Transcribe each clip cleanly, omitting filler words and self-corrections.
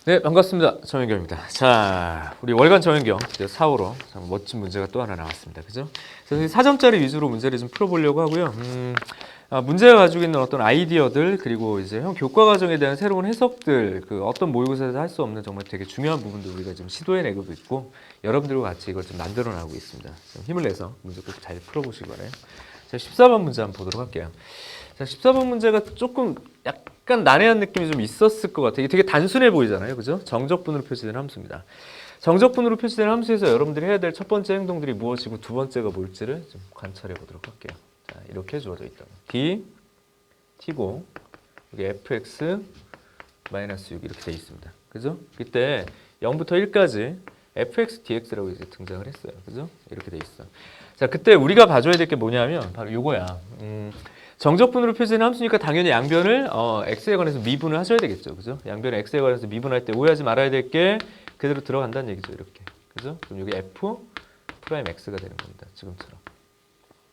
네, 반갑습니다. 정현경입니다. 자, 우리 월간 정현경 드디어 4호로 참 멋진 문제가 또 하나 나왔습니다. 그죠? 그래서 4점짜리 위주로 문제를 좀 풀어보려고 하고요. 문제가 가지고 있는 어떤 아이디어들, 그리고 이제 형 교과 과정에 대한 새로운 해석들, 그 어떤 모의고사에서 할 수 없는 정말 되게 중요한 부분들 우리가 지금 시도해내고 있고, 여러분들과 같이 이걸 좀 만들어 나가고 있습니다. 좀 힘을 내서 문제 꼭 잘 풀어보시기 바라요. 자, 14번 문제 한번 보도록 할게요. 자, 14번 문제가 조금 약간 난해한 느낌이 좀 있었을 것 같아요. 되게 단순해 보이잖아요. 그죠? 정적분으로 표시된 함수입니다. 정적분으로 표시된 함수에서 여러분들이 해야 될 첫 번째 행동들이 무엇이고 두 번째가 뭘지를 좀 관찰해 보도록 할게요. 자, 이렇게 주어져 있다. b, t고 여기 fx 마이너스 6 이렇게 돼 있습니다. 그죠? 이때 0부터 1까지 fx dx라고 이제 등장을 했어요. 그죠? 이렇게 돼 있어. 자, 그때 우리가 봐줘야 될 게 뭐냐면 바로 요거야. 정적분으로 표시된 함수니까 당연히 양변을 x에 관해서 미분을 하셔야 되겠죠. 그죠? 양변을 x에 관해서 미분할 때 오해하지 말아야 될 게 그대로 들어간다는 얘기죠. 이렇게. 그죠? 그럼 여기 f 프라임 x가 되는 겁니다. 지금처럼.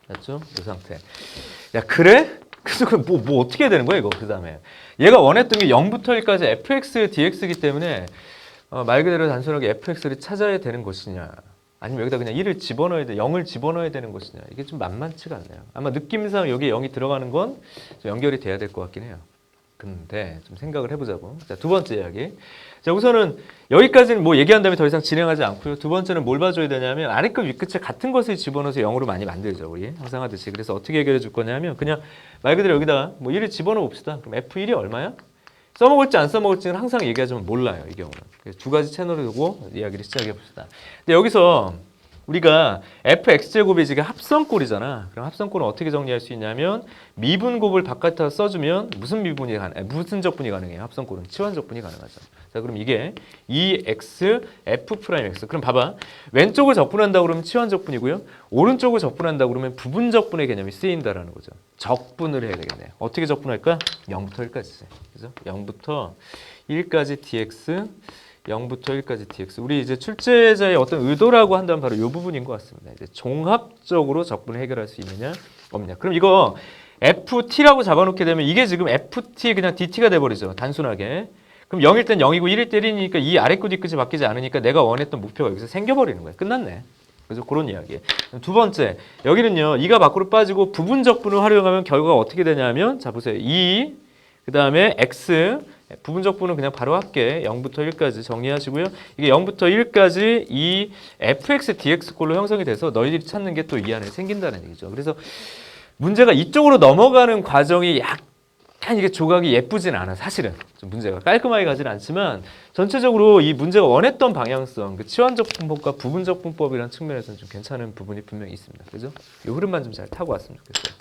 맞죠? 이 상태. 야, 그래? 그래서 뭐 어떻게 해야 되는 거야, 이거? 그 다음에. 얘가 원했던 게 0부터 1까지 fx dx이기 때문에 말 그대로 단순하게 fx를 찾아야 되는 것이냐. 아니면 여기다 그냥 1을 집어넣어야 돼, 0을 집어넣어야 되는 것이냐. 이게 좀 만만치가 않네요. 아마 느낌상 여기에 0이 들어가는 건 연결이 돼야 될 것 같긴 해요. 근데 좀 생각을 해보자고. 자, 두 번째 이야기. 자, 우선은 여기까지는 뭐 얘기한 다음에 더 이상 진행하지 않고요. 두 번째는 뭘 봐줘야 되냐면 아래끝 위끝에 같은 것을 집어넣어서 0으로 많이 만들죠. 우리 항상 하듯이. 그래서 어떻게 해결해 줄 거냐면 그냥 말 그대로 여기다가 뭐 1을 집어넣어 봅시다. 그럼 f1이 얼마야? 써먹을지 안 써먹을지는 항상 얘기하지만 몰라요. 이 경우는. 그래서 두 가지 채널을 두고 이야기를 시작해 봅시다. 근데 여기서 우리가 fx제곱이 지금 합성꼴이잖아. 그럼 합성꼴은 어떻게 정리할 수 있냐면 미분곱을 바깥에서 써주면 무슨 무슨 적분이 가능해요? 합성꼴은 치환적분이 가능하죠. 자, 그럼 이게 2x f'(x). 그럼 봐봐. 왼쪽을 적분한다 그러면 치환적분이고요. 오른쪽을 적분한다 그러면 부분적분의 개념이 쓰인다라는 거죠. 적분을 해야 되겠네요. 어떻게 적분할까? 0부터 1까지. 그죠? 0부터 1까지 dx 0부터 1까지 dx. 우리 이제 출제자의 어떤 의도라고 한다면 바로 이 부분인 것 같습니다. 이제 종합적으로 적분을 해결할 수 있느냐 없느냐. 그럼 이거 ft라고 잡아놓게 되면 이게 지금 ft 그냥 dt가 돼버리죠. 단순하게. 그럼 0일 땐 0이고 1일 때 1이니까 이 아래끝 뒷끝이 바뀌지 않으니까 내가 원했던 목표가 여기서 생겨버리는 거예요. 끝났네. 그래서 그런 이야기. 두 번째, 여기는요. 2가 밖으로 빠지고 부분 적분을 활용하면 결과가 어떻게 되냐면 자 보세요. 2, 그 다음에 x 부분적분은 그냥 바로 할게. 0부터 1까지 정리하시고요. 이게 0부터 1까지 이 fx dx꼴로 형성이 돼서 너희들이 찾는 게 또 이 안에 생긴다는 얘기죠. 그래서 문제가 이쪽으로 넘어가는 과정이 약간 이게 조각이 예쁘진 않아. 사실은 좀 문제가 깔끔하게 가진 않지만 전체적으로 이 문제가 원했던 방향성, 그 치환적 분법과 부분적 분법이라는 측면에서는 좀 괜찮은 부분이 분명히 있습니다. 그죠? 이 흐름만 좀 잘 타고 왔으면 좋겠어요.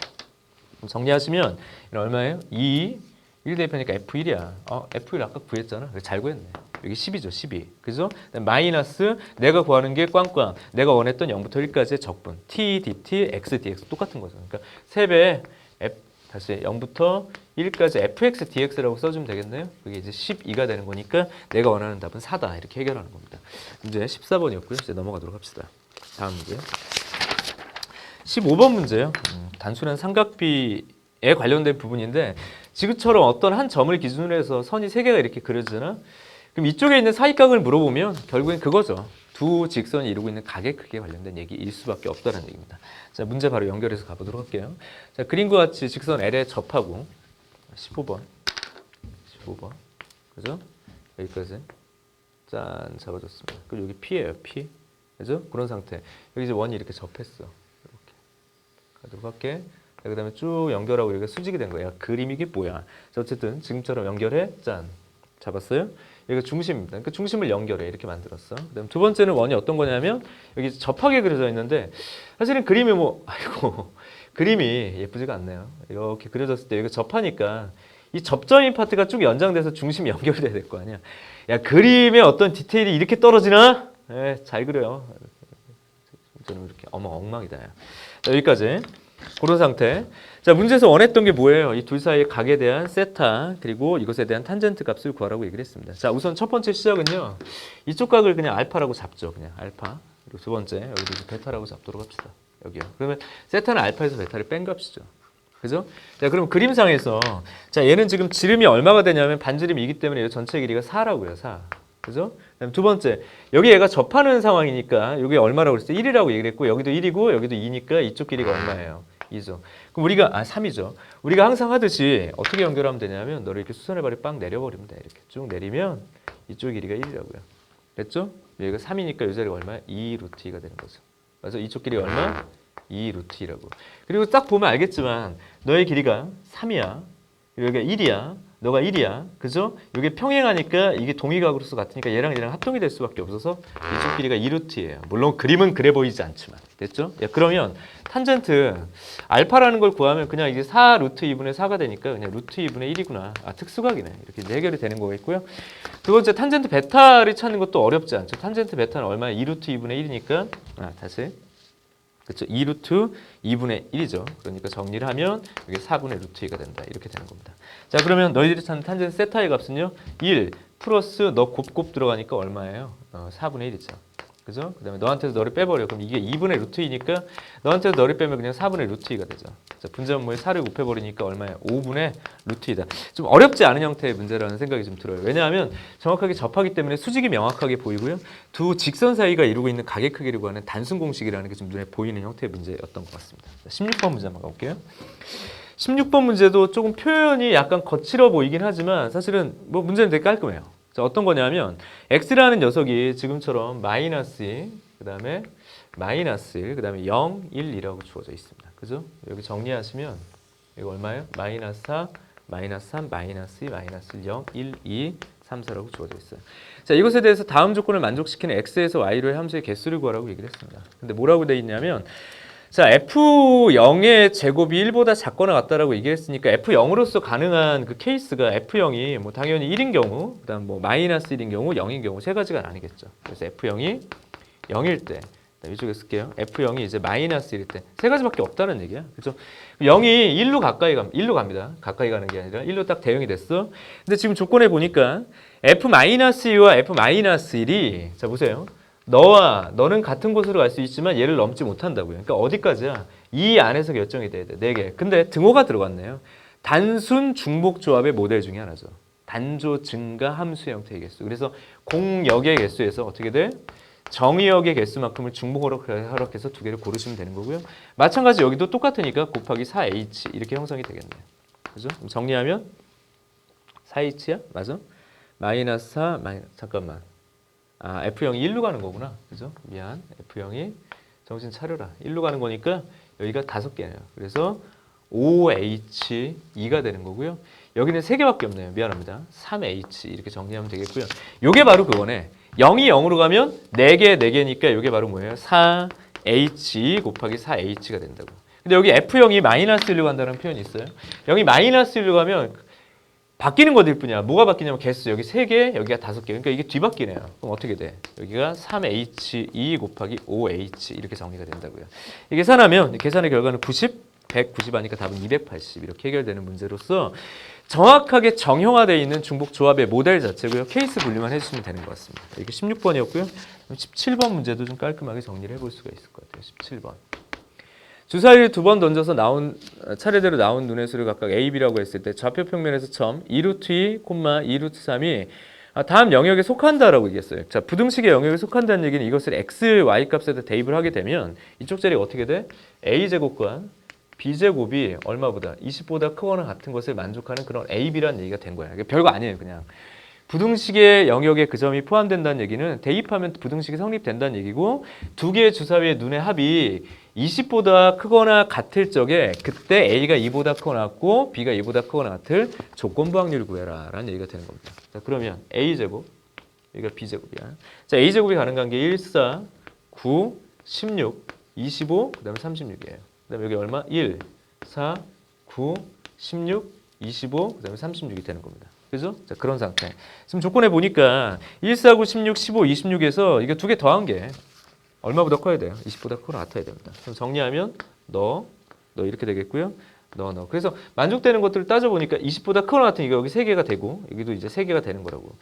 그럼 정리하시면 얼마예요? 2 1 대입하니까 F1이야. F1 아까 구했잖아. 잘 구했네. 여기 10이죠. 12. 그죠? 마이너스 내가 구하는 게 꽝꽝. 내가 원했던 0부터 1까지의 적분. T, dt, x, dx 똑같은 거죠. 그러니까 3배 다시 0부터 1까지 fx, dx라고 써주면 되겠네요. 그게 이제 12가 되는 거니까 내가 원하는 답은 4다. 이렇게 해결하는 겁니다. 문제 14번이었고요. 이제 넘어가도록 합시다. 다음 문제. 15번 문제요. 단순한 삼각비에 관련된 부분인데 지금처럼 어떤 한 점을 기준으로 해서 선이 3개가 이렇게 그려지잖아. 그럼 이쪽에 있는 사이각을 물어보면 결국엔 그거죠. 두 직선이 이루고 있는 각의 크기에 관련된 얘기일 수밖에 없다는 얘기입니다. 자, 문제 바로 연결해서 가보도록 할게요. 자, 그림과 같이 직선 L에 접하고 15번. 그죠? 여기까지 짠 잡아줬습니다. 그리고 여기 P예요. P. 그죠? 그런 상태. 여기 이제 원이 이렇게 접했어. 이렇게 가도록 할게. 그 다음에 쭉 연결하고 여기가 수직이 된 거야. 그림이 이게 뭐야? 자, 어쨌든 지금처럼 연결해. 짠. 잡았어요? 여기가 중심입니다. 그러니까 중심을 연결해. 이렇게 만들었어. 그다음 두 번째는 원이 어떤 거냐면 여기 접하게 그려져 있는데 사실은 그림이 그림이 예쁘지가 않네요. 이렇게 그려졌을 때 여기가 접하니까 이 접점인 파트가 쭉 연장돼서 중심이 연결이 돼야 될 거 아니야. 야, 그림의 어떤 디테일이 이렇게 떨어지나? 잘 그려요. 저는 이렇게 엉망이다. 자, 여기까지. 그런 상태. 자, 문제에서 원했던 게 뭐예요? 이 둘 사이의 각에 대한 세타 그리고 이것에 대한 탄젠트 값을 구하라고 얘기를 했습니다. 자, 우선 첫 번째 시작은요. 이쪽 각을 그냥 알파라고 잡죠. 그냥 알파. 그리고 두 번째 여기도 베타라고 잡도록 합시다. 여기요. 그러면 세타는 알파에서 베타를 뺀 값이죠. 그죠? 자, 그럼 그림상에서 자, 얘는 지금 지름이 얼마가 되냐면 반지름이 이기 때문에 얘 전체 길이가 4라고요. 4. 그죠? 그다음 두 번째. 여기 얘가 접하는 상황이니까 여기 얼마라고 그랬어요? 1이라고 얘기를 했고 여기도 1이고 여기도 2니까 이쪽 길이가 얼마예요? 2죠. 그럼 우리가 3이죠. 우리가 항상 하듯이 어떻게 연결하면 되냐면 너를 이렇게 수선의 발이 빵 내려버리면 돼. 이렇게 쭉 내리면 이쪽 길이가 1이라고요. 됐죠? 여기가 3이니까 이 자리가 얼마야? 2 루트 2가 되는 거죠. 맞아? 이쪽 길이가 얼마? 2 루트 2라고. 그리고 딱 보면 알겠지만 너의 길이가 3이야. 여기가 1이야. 너가 1이야. 그죠? 이게 평행하니까 이게 동위각으로서 같으니까 얘랑 합동이 될 수밖에 없어서 이쪽 길이가 2 루트예요. 물론 그림은 그래 보이지 않지만. 됐죠? 야, 그러면 탄젠트 알파라는 걸 구하면 그냥 이게 4 루트 2분의 4가 되니까 그냥 루트 2분의 1이구나. 특수각이네. 이렇게 이제 해결이 되는 거겠고요. 두 번째 탄젠트 베타를 찾는 것도 어렵지 않죠. 탄젠트 베타는 얼마야? 2 루트 2분의 1이니까 다시 그렇죠. 2 루트 2분의 1이죠. 그러니까 정리를 하면 이게 4분의 루트 2가 된다. 이렇게 되는 겁니다. 자, 그러면 너희들이 찾는 탄젠트 세타의 값은요. 1 플러스 너 곱곱 들어가니까 얼마예요? 4분의 1이죠. 그죠? 그 다음에 너한테서 너를 빼버려. 그럼 이게 2분의 루트 2니까 너한테서 너를 빼면 그냥 4분의 루트 2가 되죠. 자, 분자분모에 4를 곱해버리니까 얼마예요? 5분의 루트 2다. 좀 어렵지 않은 형태의 문제라는 생각이 좀 들어요. 왜냐하면 정확하게 접하기 때문에 수직이 명확하게 보이고요. 두 직선 사이가 이루고 있는 가계 크기를 구하는 단순 공식이라는 게 좀 눈에 보이는 형태의 문제였던 것 같습니다. 자, 16번 문제 한번 가볼게요. 16번 문제도 조금 표현이 약간 거칠어 보이긴 하지만 사실은 뭐 문제는 되게 깔끔해요. 자, 어떤 거냐면 x라는 녀석이 지금처럼 마이너스 2, 그 다음에 마이너스 1, 그 다음에 0, 1, 2라고 주어져 있습니다. 그죠? 여기 정리하시면 이거 얼마예요? 마이너스 4, 마이너스 3, 마이너스 2, 마이너스 1, 0, 1, 2, 3, 4라고 주어져 있어요. 자, 이것에 대해서 다음 조건을 만족시키는 x에서 y로의 함수의 개수를 구하라고 얘기를 했습니다. 근데 뭐라고 돼 있냐면 자, F0의 제곱이 1보다 작거나 같다라고 얘기했으니까 F0으로서 가능한 그 케이스가 F0이 뭐 당연히 1인 경우, 그다음 뭐 마이너스 1인 경우, 0인 경우 세 가지가 나뉘겠죠. 그래서 F0이 0일 때, 이쪽에 쓸게요. F0이 이제 마이너스 1일 때 세 가지밖에 없다는 얘기야. 그렇죠? 0이 1로 일로 갑니다. 가까이 가는 게 아니라 1로 딱 대응이 됐어. 근데 지금 조건에 보니까 F-2와 F-1이 자, 보세요. 너는 같은 곳으로 갈 수 있지만 얘를 넘지 못한다고요. 그러니까 어디까지야? 이 안에서 결정이 돼야 돼. 4개. 근데 등호가 들어갔네요. 단순 중복 조합의 모델 중에 하나죠. 단조 증가 함수 형태의 개수. 그래서 공역의 개수에서 어떻게 돼? 정의역의 개수만큼을 중복으로 허락해서 두 개를 고르시면 되는 거고요. 마찬가지 여기도 똑같으니까 곱하기 4h 이렇게 형성이 되겠네요. 그죠? 정리하면 4h야? 맞아? 마이너스 4, 잠깐만. F0이 1로 가는 거구나. 그죠? 미안. F0이 정신 차려라. 1로 가는 거니까 여기가 5개네요. 그래서 5H2가 되는 거고요. 여기는 3개밖에 없네요. 미안합니다. 3H 이렇게 정리하면 되겠고요. 요게 바로 그거네. 0이 0으로 가면 4개, 4개니까 요게 바로 뭐예요? 4H 곱하기 4H가 된다고. 근데 여기 F0이 마이너스 1로 간다는 표현이 있어요. 0이 마이너스 1로 가면 바뀌는 것일 뿐이야. 뭐가 바뀌냐면 개수. 여기 3개, 여기가 5개. 그러니까 이게 뒤바뀌네요. 그럼 어떻게 돼? 여기가 3H2 곱하기 5H 이렇게 정리가 된다고요. 이게 계산하면 계산의 결과는 90, 190 하니까 답은 280 이렇게 해결되는 문제로서 정확하게 정형화되어 있는 중복 조합의 모델 자체고요. 케이스 분류만 해주시면 되는 것 같습니다. 이게 16번이었고요. 17번 문제도 좀 깔끔하게 정리를 해볼 수가 있을 것 같아요. 17번. 주사위를 2번 던져서 차례대로 나온 눈의 수를 각각 A, B라고 했을 때 좌표 평면에서 점 2루트 2, 2루트 3이 다음 영역에 속한다라고 얘기했어요. 자, 부등식의 영역에 속한다는 얘기는 이것을 x, y 값에다 대입을 하게 되면 이쪽 자리가 어떻게 돼? a제곱과 b제곱이 얼마보다? 20보다 크거나 같은 것을 만족하는 그런 a, b라는 얘기가 된 거야. 이게 별거 아니에요, 그냥. 부등식의 영역에 그 점이 포함된다는 얘기는 대입하면 부등식이 성립된다는 얘기고 두 개의 주사위의 눈의 합이 20보다 크거나 같을 적에 그때 A가 2보다 크거나 같고 B가 2보다 크거나 같을 조건부 확률을 구해라 라는 얘기가 되는 겁니다. 자, 그러면 A제곱, 여기가 B제곱이야. 자, A제곱이 가능한 게 1, 4, 9, 16, 25, 그 다음에 36이에요. 그 다음에 여기 얼마? 1, 4, 9, 16, 25, 그 다음에 36이 되는 겁니다. 그죠? 자, 그런 상태. 지금 조건에 보니까 1, 4, 9, 16, 15, 26에서 이게 두 개 더한 게 얼마보다 커야 돼요? 20보다 크거나 같아야 됩니다. 그럼 정리하면 너 이렇게 되겠고요. 너. 그래서 만족되는 것들을 따져보니까 20보다 크거나 같은 이거 여기 3개가 되고 여기도 이제 3개가 되는 거라고.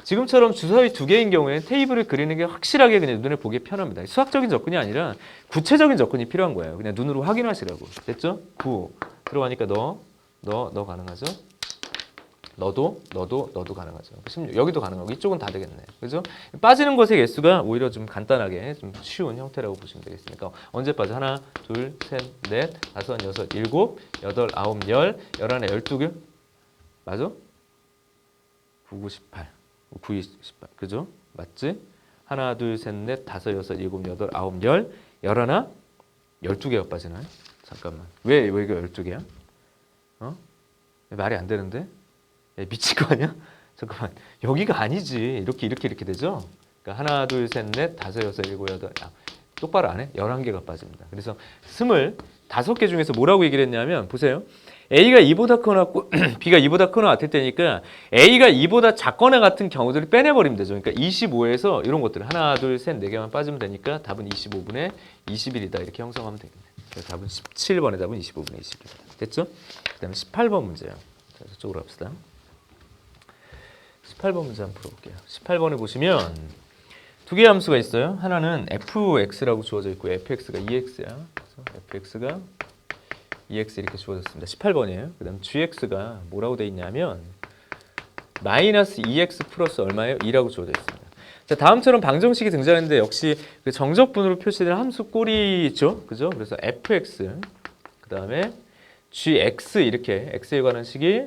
지금처럼 주사위 두 개인 경우에 테이블을 그리는 게 확실하게 그냥 눈에 보기 편합니다. 수학적인 접근이 아니라 구체적인 접근이 필요한 거예요. 그냥 눈으로 확인하시라고. 됐죠? 9 들어가니까 너 가능하죠? 너도 가능하죠. 16 여기도 가능하고 이쪽은 다 되겠네. 그죠? 빠지는 것의 개수가 오히려 좀 간단하게 좀 쉬운 형태라고 보시면 되겠습니까? 언제 빠져? 하나, 둘, 셋, 넷, 다섯, 여섯, 일곱, 여덟, 아홉, 열, 열하나, 12개? 맞아? 9, 9, 18. 9, 2, 18. 그죠? 맞지? 하나, 둘, 셋, 넷, 다섯, 여섯, 일곱, 여덟, 아홉, 열, 열하나, 12개가 빠지나요? 잠깐만. 왜 이거 12개야? 어? 말이 안 되는데? 야, 미친 거 아니야? 잠깐만. 여기가 아니지. 이렇게 되죠? 그러니까 하나, 둘, 셋, 넷, 다섯, 여섯, 일곱, 여덟. 똑바로 안 해? 11개가 빠집니다. 그래서 25개 중에서 뭐라고 얘기를 했냐면 보세요. A가 2보다 크거나 B가 2보다 크거나 같을 때니까 A가 2보다 작거나 같은 경우들을 빼내버리면 되죠. 그러니까 25에서 이런 것들 하나, 둘, 셋, 4개만 빠지면 되니까 답은 25분의 21이다. 이렇게 형성하면 되겠네요. 그래서 답은 17번의 답은 25분의 21이다. 됐죠? 그 다음에 18번 문제요. 자, 저쪽으로 갑시다. 18번 문제 한번 풀어볼게요. 18번에 보시면 두 개의 함수가 있어요. 하나는 fx라고 주어져 있고 fx가 2x야. 그래서 fx가 2x 이렇게 주어졌습니다. 18번이에요. 그 다음 gx가 뭐라고 돼 있냐면 마이너스 2x 플러스 얼마예요? 2라고 주어져 있습니다. 자, 다음처럼 방정식이 등장했는데 역시 그 정적분으로 표시된 함수 꼴이 있죠. 그죠? 그래서 fx 그 다음에 gx 이렇게 x에 관한 식이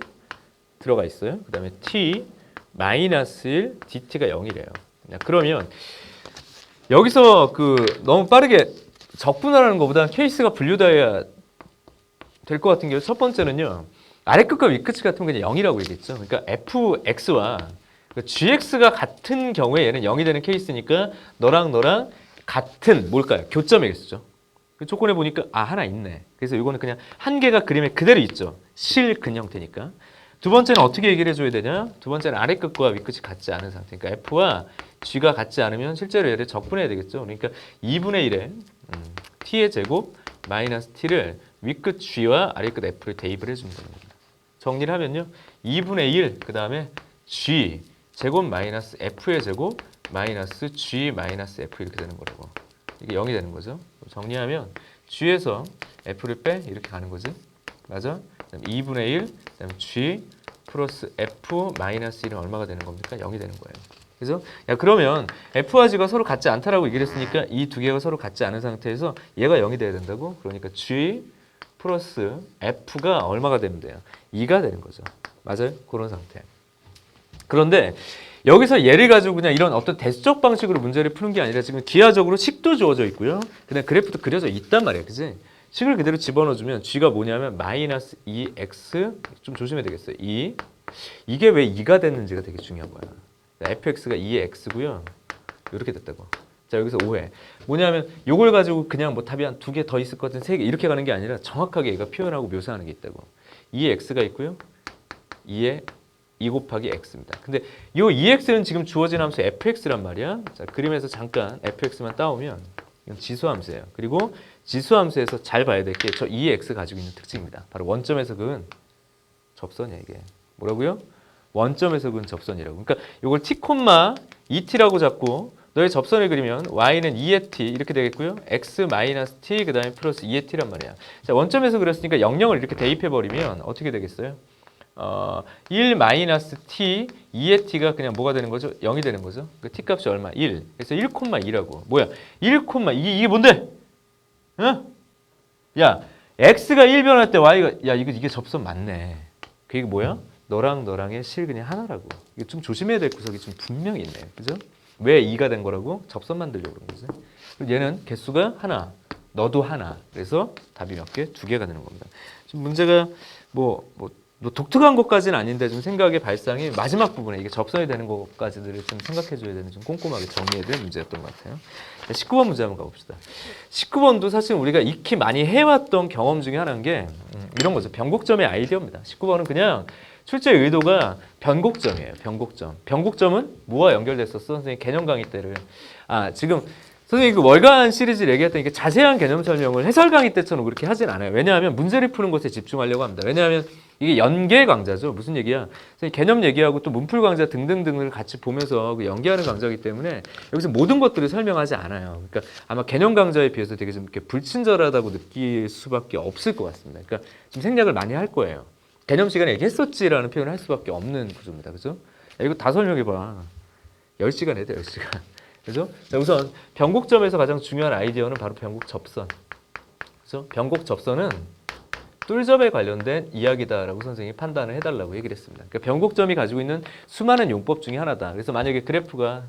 들어가 있어요. 그 다음에 t 마이너스 1 dt가 0이래요. 그러면 여기서 너무 빠르게 적분하라는 것보다 케이스가 분류돼야 될 것 같은 경우 첫 번째는요. 아래 끝과 위 끝이 같으면 그냥 0이라고 얘기했죠. 그러니까 fx와 gx가 같은 경우에 얘는 0이 되는 케이스니까 너랑 같은 뭘까요? 교점의 개수죠. 그 조건에 보니까 하나 있네. 그래서 이거는 그냥 한 개가 그림에 그대로 있죠. 실근 형태니까. 두 번째는 어떻게 얘기를 해줘야 되냐? 두 번째는 아래 끝과 위 끝이 같지 않은 상태. 그러니까 f와 g가 같지 않으면 실제로 얘를 적분해야 되겠죠. 그러니까 2분의 1에 t의 제곱 마이너스 t를 위 끝 g와 아래 끝 f를 대입을 해주면 됩니다. 정리를 하면요. 2분의 1, 그 다음에 g 제곱 마이너스 f의 제곱 마이너스 g 마이너스 f 이렇게 되는 거라고. 이게 0이 되는 거죠. 정리하면 g에서 f를 빼 이렇게 가는 거지. 맞아? 그다음 2분의 1, 그다음 g 플러스 f 마이너스 1은 얼마가 되는 겁니까? 0이 되는 거예요. 그래서 그러면 f와 g가 서로 같지 않다라고 얘기를 했으니까 이 두 개가 서로 같지 않은 상태에서 얘가 0이 돼야 된다고? 그러니까 g 플러스 f가 얼마가 되면 돼요? 2가 되는 거죠. 맞아요? 그런 상태. 그런데 여기서 얘를 가지고 그냥 이런 어떤 대수적 방식으로 문제를 푸는 게 아니라 지금 기하적으로 식도 주어져 있고요. 그다음 그래프도 그려져 있단 말이에요. 그지? 식을 그대로 집어넣어주면 g가 뭐냐면 마이너스 2x 좀 조심해야 되겠어요. 2 이게 왜 2가 됐는지가 되게 중요한 거야. fx가 2의 x고요. 이렇게 됐다고. 자, 여기서 오해. 뭐냐면 요걸 가지고 그냥 뭐 답이 한 두 개 더 있을 것 같은 세 개 이렇게 가는 게 아니라 정확하게 얘가 표현하고 묘사하는 게 있다고. 2의 x가 있고요. 2의 2 곱하기 x입니다. 근데 이 2x는 지금 주어진 함수 fx란 말이야. 자, 그림에서 잠깐 fx만 따오면 이건 지수함수예요. 그리고 지수함수에서 잘 봐야 될 게 저 2x 가지고 있는 특징입니다. 바로 원점에서 그은 접선이야 이게. 뭐라고요? 원점에서 그은 접선이라고. 그러니까 이걸 t, 2t라고 잡고 너의 접선을 그리면 y는 2의 t 이렇게 되겠고요. x 마이너스 t 그 다음에 플러스 2의 t란 말이야. 자, 원점에서 그렸으니까 0,0을 이렇게 대입해버리면 어떻게 되겠어요? 1 마이너스 t, 2의 t가 그냥 뭐가 되는 거죠? 0이 되는 거죠. 그 t 값이 얼마? 1. 그래서 1,2라고. 뭐야? 1,2 이게 뭔데? 응? 야, x가 1 변할 때 y가 이게 접선 맞네. 그게 뭐야? 너랑의 실근이 하나라고. 이게 좀 조심해야 될 구석이 좀 분명히 있네. 그죠? 왜 2가 된 거라고? 접선 만들려고 그런 거지. 그리고 얘는 개수가 하나, 너도 하나. 그래서 답이 몇 개? 2개가 되는 겁니다. 지금 문제가 뭐 독특한 것까지는 아닌데 좀 생각의 발상이 마지막 부분에 이게 접선이 되는 것까지들을 좀 생각해줘야 되는 좀 꼼꼼하게 정리해야 될 문제였던 것 같아요. 19번 문제 한번 가봅시다. 19번도 사실 우리가 익히 많이 해왔던 경험 중에 하나인 게 이런 거죠. 변곡점의 아이디어입니다. 19번은 그냥 출제의 의도가 변곡점이에요. 변곡점. 변곡점은 뭐와 연결됐었어? 선생님 개념 강의 때를. 지금 선생님 그 월간 시리즈를 얘기했던 이게 자세한 개념 설명을 해설 강의 때처럼 그렇게 하진 않아요. 왜냐하면 문제를 푸는 것에 집중하려고 합니다. 왜냐하면 이게 연계 강좌죠. 무슨 얘기야? 개념 얘기하고 또 문풀 강좌 등등등을 같이 보면서 그 연계하는 강좌이기 때문에 여기서 모든 것들을 설명하지 않아요. 그러니까 아마 개념 강좌에 비해서 되게 좀 이렇게 불친절하다고 느낄 수밖에 없을 것 같습니다. 그러니까 좀 생략을 많이 할 거예요. 개념 시간에 얘기했었지라는 표현을 할 수밖에 없는 구조입니다. 그죠? 야, 이거 다 설명해봐. 10시간 해야 돼, 10시간. 그죠? 자, 우선 변곡점에서 가장 중요한 아이디어는 바로 변곡 접선. 그죠? 변곡 접선은 뚫접에 관련된 이야기다라고 선생님이 판단을 해달라고 얘기를 했습니다. 그러니까 변곡점이 가지고 있는 수많은 용법 중에 하나다. 그래서 만약에 그래프가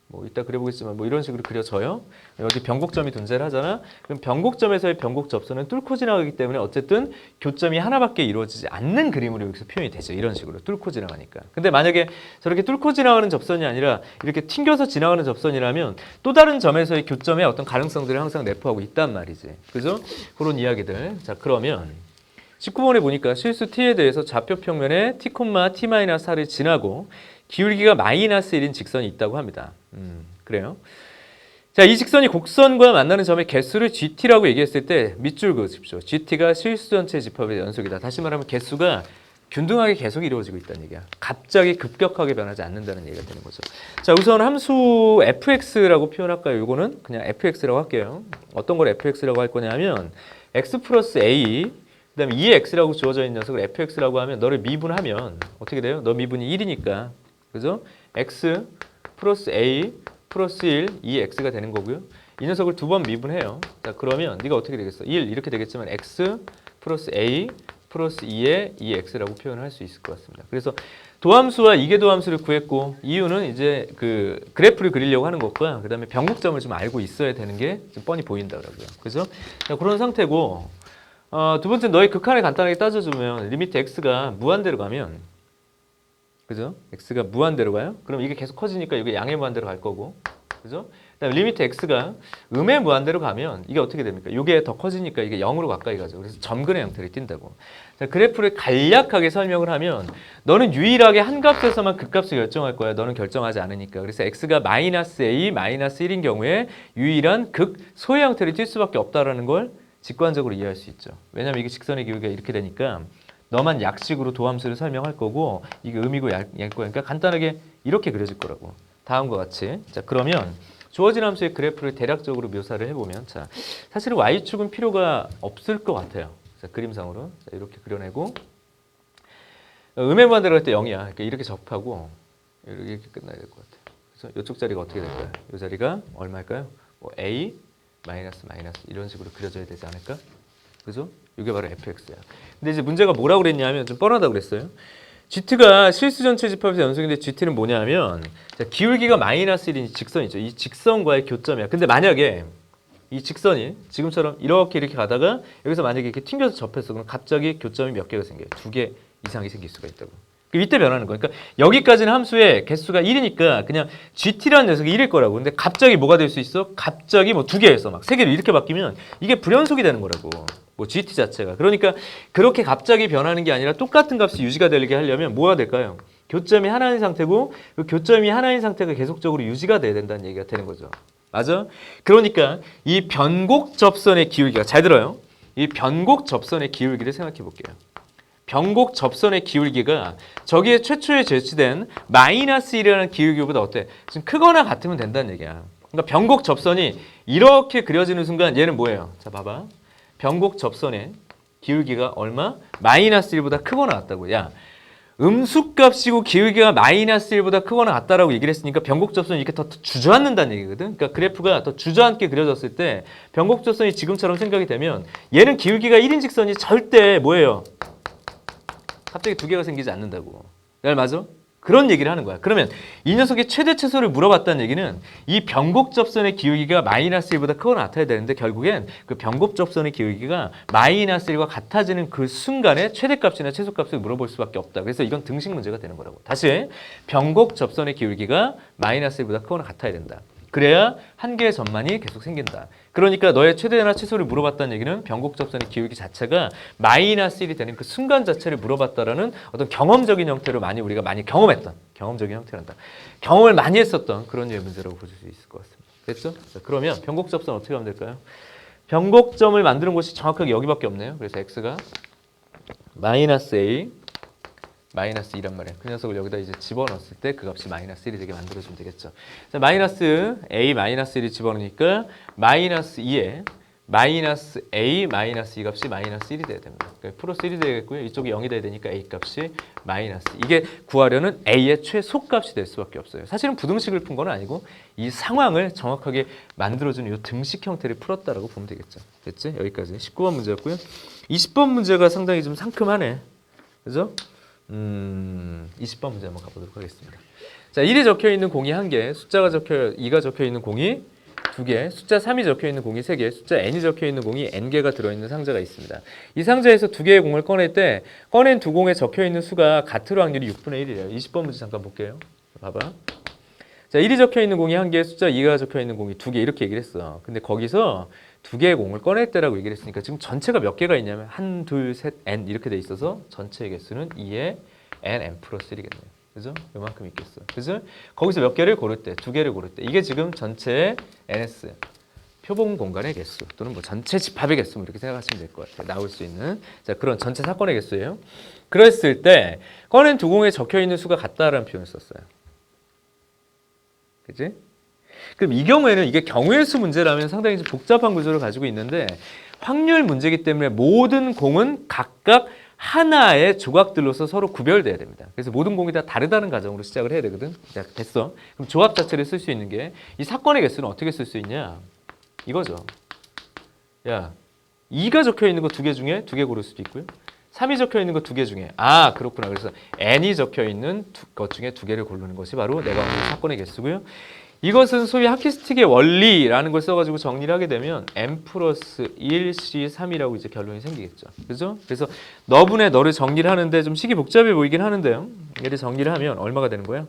뭐 이따 그려보겠지만 뭐 이런 식으로 그려져요. 어디 변곡점이 존재를 하잖아. 그럼 변곡점에서의 변곡 접선은 뚫고 지나가기 때문에 어쨌든 교점이 하나밖에 이루어지지 않는 그림으로 여기서 표현이 되죠. 이런 식으로 뚫고 지나가니까. 근데 만약에 저렇게 뚫고 지나가는 접선이 아니라 이렇게 튕겨서 지나가는 접선이라면 또 다른 점에서의 교점의 어떤 가능성들을 항상 내포하고 있단 말이지. 그죠? 그런 이야기들. 자, 그러면 19번에 보니까 실수 t에 대해서 좌표 평면에 t, t-4를 지나고 기울기가 마이너스 1인 직선이 있다고 합니다. 그래요. 자, 이 직선이 곡선과 만나는 점의 개수를 GT라고 얘기했을 때 밑줄 그으십시오. GT가 실수 전체 집합의 연속이다. 다시 말하면 개수가 균등하게 계속 이루어지고 있다는 얘기야. 갑자기 급격하게 변하지 않는다는 얘기가 되는 거죠. 자, 우선 함수 fx라고 표현할까요? 이거는 그냥 fx라고 할게요. 어떤 걸 fx라고 할 거냐면 x 플러스 a 그 다음에 2x라고 주어져 있는 녀석을 fx라고 하면 너를 미분하면 어떻게 돼요? 너 미분이 1이니까 그죠? x 플러스 a 플러스 1, 2x가 되는 거고요. 이 녀석을 두 번 미분해요. 자, 그러면 네가 어떻게 되겠어? 1 이렇게 되겠지만 x 플러스 a 플러스 2의 2x라고 표현을 할 수 있을 것 같습니다. 그래서 도함수와 이계도함수를 구했고 이유는 이제 그 그래프를 그리려고 하는 것과 그 다음에 변곡점을 좀 알고 있어야 되는 게 좀 뻔히 보인다고요. 그죠? 자, 그런 상태고 두 번째 너의 극한을 간단하게 따져주면 리미트 x가 무한대로 가면 그죠? x가 무한대로 가요? 그럼 이게 계속 커지니까 이게 양의 무한대로 갈 거고 그죠? 그다음에 리미트 x가 음의 무한대로 가면 이게 어떻게 됩니까? 이게 더 커지니까 이게 0으로 가까이 가죠. 그래서 점근의 형태를 띈다고. 자, 그래프를 간략하게 설명을 하면 너는 유일하게 한 값에서만 극값을 결정할 거야. 너는 결정하지 않으니까. 그래서 x가 마이너스 a, 마이너스 1인 경우에 유일한 극 소의 형태를 띌 수밖에 없다라는 걸 직관적으로 이해할 수 있죠. 왜냐하면 이게 직선의 기울기가 이렇게 되니까 너만 약식으로 도함수를 설명할 거고 이게 음이고 약 거니까 그러니까 간단하게 이렇게 그려질 거라고. 다음과 같이. 자, 그러면 주어진 함수의 그래프를 대략적으로 묘사를 해보면 자, 사실은 y축은 필요가 없을 것 같아요. 자, 그림상으로 자, 이렇게 그려내고 음의 무한대로 할 때 0이야. 그러니까 이렇게 접하고 이렇게 끝나야 될 것 같아요. 그래서 이쪽 자리가 어떻게 될까요? 이 자리가 얼마일까요? 뭐 a 마이너스 마이너스 이런 식으로 그려져야 되지 않을까? 그죠? 이게 바로 fx야. 근데 이제 문제가 뭐라고 그랬냐면 좀 뻔하다고 그랬어요. GT가 실수 전체 집합에서 연속인데 GT는 뭐냐면 자, 기울기가 마이너스 1인 직선이죠. 이 직선과의 교점이야. 근데 만약에 이 직선이 지금처럼 이렇게 가다가 여기서 만약에 이렇게 튕겨서 접했어. 그럼 갑자기 교점이 몇 개가 생겨요? 2개 이상이 생길 수가 있다고. 이때 변하는 거니까 그러니까 여기까지는 함수의 개수가 1이니까 그냥 GT라는 녀석이 1일 거라고. 근데 갑자기 뭐가 될 수 있어? 갑자기 뭐 2개에서 막 3개로 이렇게 바뀌면 이게 불연속이 되는 거라고. 뭐 GT 자체가. 그러니까 그렇게 갑자기 변하는 게 아니라 똑같은 값이 유지가 되게 하려면 뭐가 될까요? 교점이 하나인 상태고 그 교점이 하나인 상태가 계속적으로 유지가 돼야 된다는 얘기가 되는 거죠. 맞아? 그러니까 이 변곡 접선의 기울기가 잘 들어요. 이 변곡 접선의 기울기를 생각해 볼게요. 변곡 접선의 기울기가 저기에 최초에 제시된 마이너스 1이라는 기울기보다 어때? 좀 크거나 같으면 된다는 얘기야. 그러니까 변곡 접선이 이렇게 그려지는 순간 얘는 뭐예요? 자, 봐봐. 변곡 접선의 기울기가 얼마? 마이너스 1보다 크거나 같다고. 야, 음수값이고 기울기가 마이너스 1보다 크거나 같다라고 얘기를 했으니까 변곡 접선이 이렇게 더 주저앉는다는 얘기거든. 그러니까 그래프가 더 주저앉게 그려졌을 때 변곡 접선이 지금처럼 생각이 되면 얘는 기울기가 1인 직선이 절대 뭐예요? 갑자기 2개가 생기지 않는다고. 맞아? 그런 얘기를 하는 거야. 그러면 이 녀석의 최대 최소를 물어봤다는 얘기는 이 변곡 접선의 기울기가 마이너스 1보다 크거나 같아야 되는데 결국엔 그 변곡 접선의 기울기가 마이너스 1과 같아지는 그 순간에 최대값이나 최소값을 물어볼 수밖에 없다. 그래서 이건 등식 문제가 되는 거라고. 다시 변곡 접선의 기울기가 마이너스 1보다 크거나 같아야 된다. 그래야 한 개의 점만이 계속 생긴다. 그러니까 너의 최대나 최소를 물어봤다는 얘기는 변곡 접선의 기울기 자체가 마이너스 1이 되는 그 순간 자체를 물어봤다라는 어떤 경험적인 형태로 우리가 많이 경험했던 경험적인 형태란다. 경험을 많이 했었던 그런 류의 문제라고 보실 수 있을 것 같습니다. 됐죠? 자, 그러면 변곡 접선 어떻게 하면 될까요? 변곡점을 만드는 곳이 정확하게 여기밖에 없네요. 그래서 x가 마이너스 A 마이너스 2란 말이에요. 그 녀석을 여기다 이제 집어넣었을 때 그 값이 마이너스 1이 되게 만들어주면 되겠죠. 자, 마이너스 A 마이너스 1이 집어넣으니까 마이너스 2에 마이너스 A 마이너스 2 값이 마이너스 1이 돼야 됩니다. 그러니까 플러스 1이 되겠고요. 이쪽이 0이 돼야 되니까 A 값이 마이너스. 이게 구하려는 A의 최소값이 될 수밖에 없어요. 사실은 부등식을 푼 건 아니고 이 상황을 정확하게 만들어주는 이 등식 형태를 풀었다라고 보면 되겠죠. 됐지? 여기까지 19번 문제였고요. 20번 문제가 상당히 좀 상큼하네. 그죠? 20번 문제 한번 가보도록 하겠습니다. 자, 1이 적혀 있는 공이 1개, 숫자가 2가 적혀 있는 공이 2개, 숫자 3이 적혀 있는 공이 3개, 숫자 n이 적혀 있는 공이 n개가 들어있는 상자가 있습니다. 이 상자에서 2개의 공을 꺼낼 때 꺼낸 두 공에 적혀 있는 수가 같을 확률이 6분의 1이래요. 20번 문제 잠깐 볼게요. 봐봐. 자, 1이 적혀 있는 공이 1개, 숫자 2가 적혀 있는 공이 2개 이렇게 얘기를 했어. 근데 거기서 2개의 공을 꺼낼 때라고 얘기를 했으니까 지금 전체가 몇 개가 있냐면 1, 2, 셋, n 이렇게 돼 있어서 전체의 개수는 2의 n 플러스 1이겠네요. 그죠? 요만큼 있겠어. 그죠? 거기서 몇 개를 고를 때, 2개를 고를 때 이게 지금 전체의 ns 표본 공간의 개수 또는 뭐 전체 집합의 개수 이렇게 생각하시면 될 것 같아요. 나올 수 있는 자 그런 전체 사건의 개수예요. 그랬을 때 꺼낸 두 공에 적혀 있는 수가 같다라는 표현을 썼어요. 그지? 그럼 이 경우에는 이게 경우의 수 문제라면 상당히 좀 복잡한 구조를 가지고 있는데 확률 문제이기 때문에 모든 공은 각각 하나의 조각들로서 서로 구별돼야 됩니다. 그래서 모든 공이 다 다르다는 가정으로 시작을 해야 되거든. 자, 됐어. 그럼 조합 자체를 쓸 수 있는 게 이 사건의 개수는 어떻게 쓸 수 있냐? 이거죠. 야, 2가 적혀 있는 거 2개 중에 2개 고를 수도 있고요. 3이 적혀 있는 거 2개 중에 아 그렇구나. 그래서 n이 적혀 있는 것 중에 2개를 고르는 것이 바로 내가 오늘 사건의 개수고요. 이것은 소위 하키스틱의 원리라는 걸 써가지고 정리를 하게 되면 n 플러스 1 C3이라고 이제 결론이 생기겠죠. 그죠? 그래서 너분의 너를 정리를 하는데 좀 식이 복잡해 보이긴 하는데요. 얘를 정리를 하면 얼마가 되는 거예요?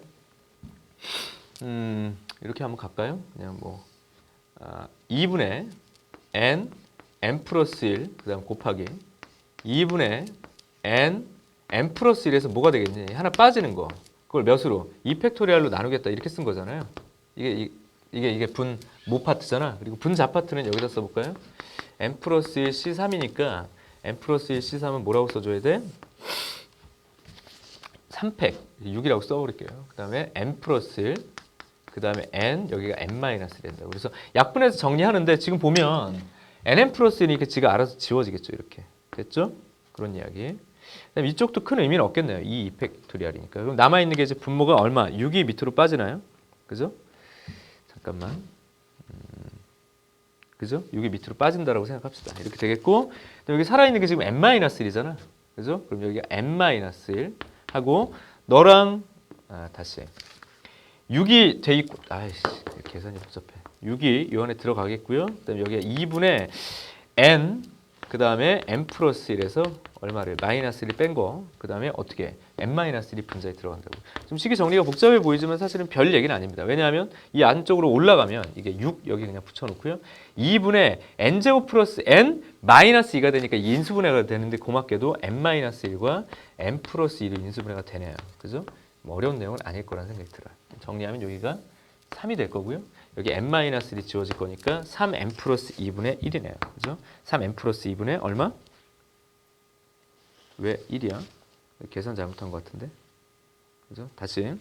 이렇게 한번 갈까요? 그냥 뭐 2분의 n 플러스 1 그 다음 곱하기 2분의 n 플러스 1에서 뭐가 되겠니? 하나 빠지는 거. 그걸 몇으로? 2팩토리얼로 나누겠다 이렇게 쓴 거잖아요. 이게 분 모 파트잖아. 그리고 분 자 파트는 여기다 써볼까요? n 플러스 1 C3이니까 n 플러스 1 C3은 뭐라고 써줘야 돼? 3팩 6이라고 써버릴게요. 그 다음에 n 플러스 1 그 다음에 n 여기가 n 마이너스 된다고. 그래서 약분해서 정리하는데 지금 보면 nn 플러스 1이니까 지가 알아서 지워지겠죠. 이렇게 됐죠? 그런 이야기. 그다음에 이쪽도 큰 의미는 없겠네요. 2팩토리얼이니까. 그럼 남아있는 게 이제 분모가 얼마? 6이 밑으로 빠지나요? 그죠? 잠깐만. 그죠? 6이 밑으로 빠진다라고 생각합시다. 이렇게 되겠고 여기 살아있는 게 지금 n-1이잖아. 그죠? 그럼 여기가 n-1 하고 너랑 다시 6이 돼 있고 아이씨 계산이 복잡해. 6이 이 안에 들어가겠고요. 그다음에 여기가 2분의 n 그 다음에 n 플러스 1에서 얼마를 마이너스 1을 뺀 거. 그 다음에 어떻게 n 마이너스 1이 분자에 들어간다고. 좀 식이 정리가 복잡해 보이지만 사실은 별 얘기는 아닙니다. 왜냐하면 이 안쪽으로 올라가면 이게 6 여기 그냥 붙여놓고요. 2분의 n제곱 플러스 n 마이너스 2가 되니까 인수분해가 되는데 고맙게도 n 마이너스 1과 n 플러스 2로 인수분해가 되네요. 그죠? 뭐 어려운 내용은 아닐 거라는 생각이 들어요. 정리하면 여기가 3이 될 거고요. 여기 n-1이 지워질 거니까 3n 플러스 2분의 1이네요. 그죠? 3n 플러스 2분의 얼마? 왜 1이야? 계산 잘못한 것 같은데. 그죠? 다시.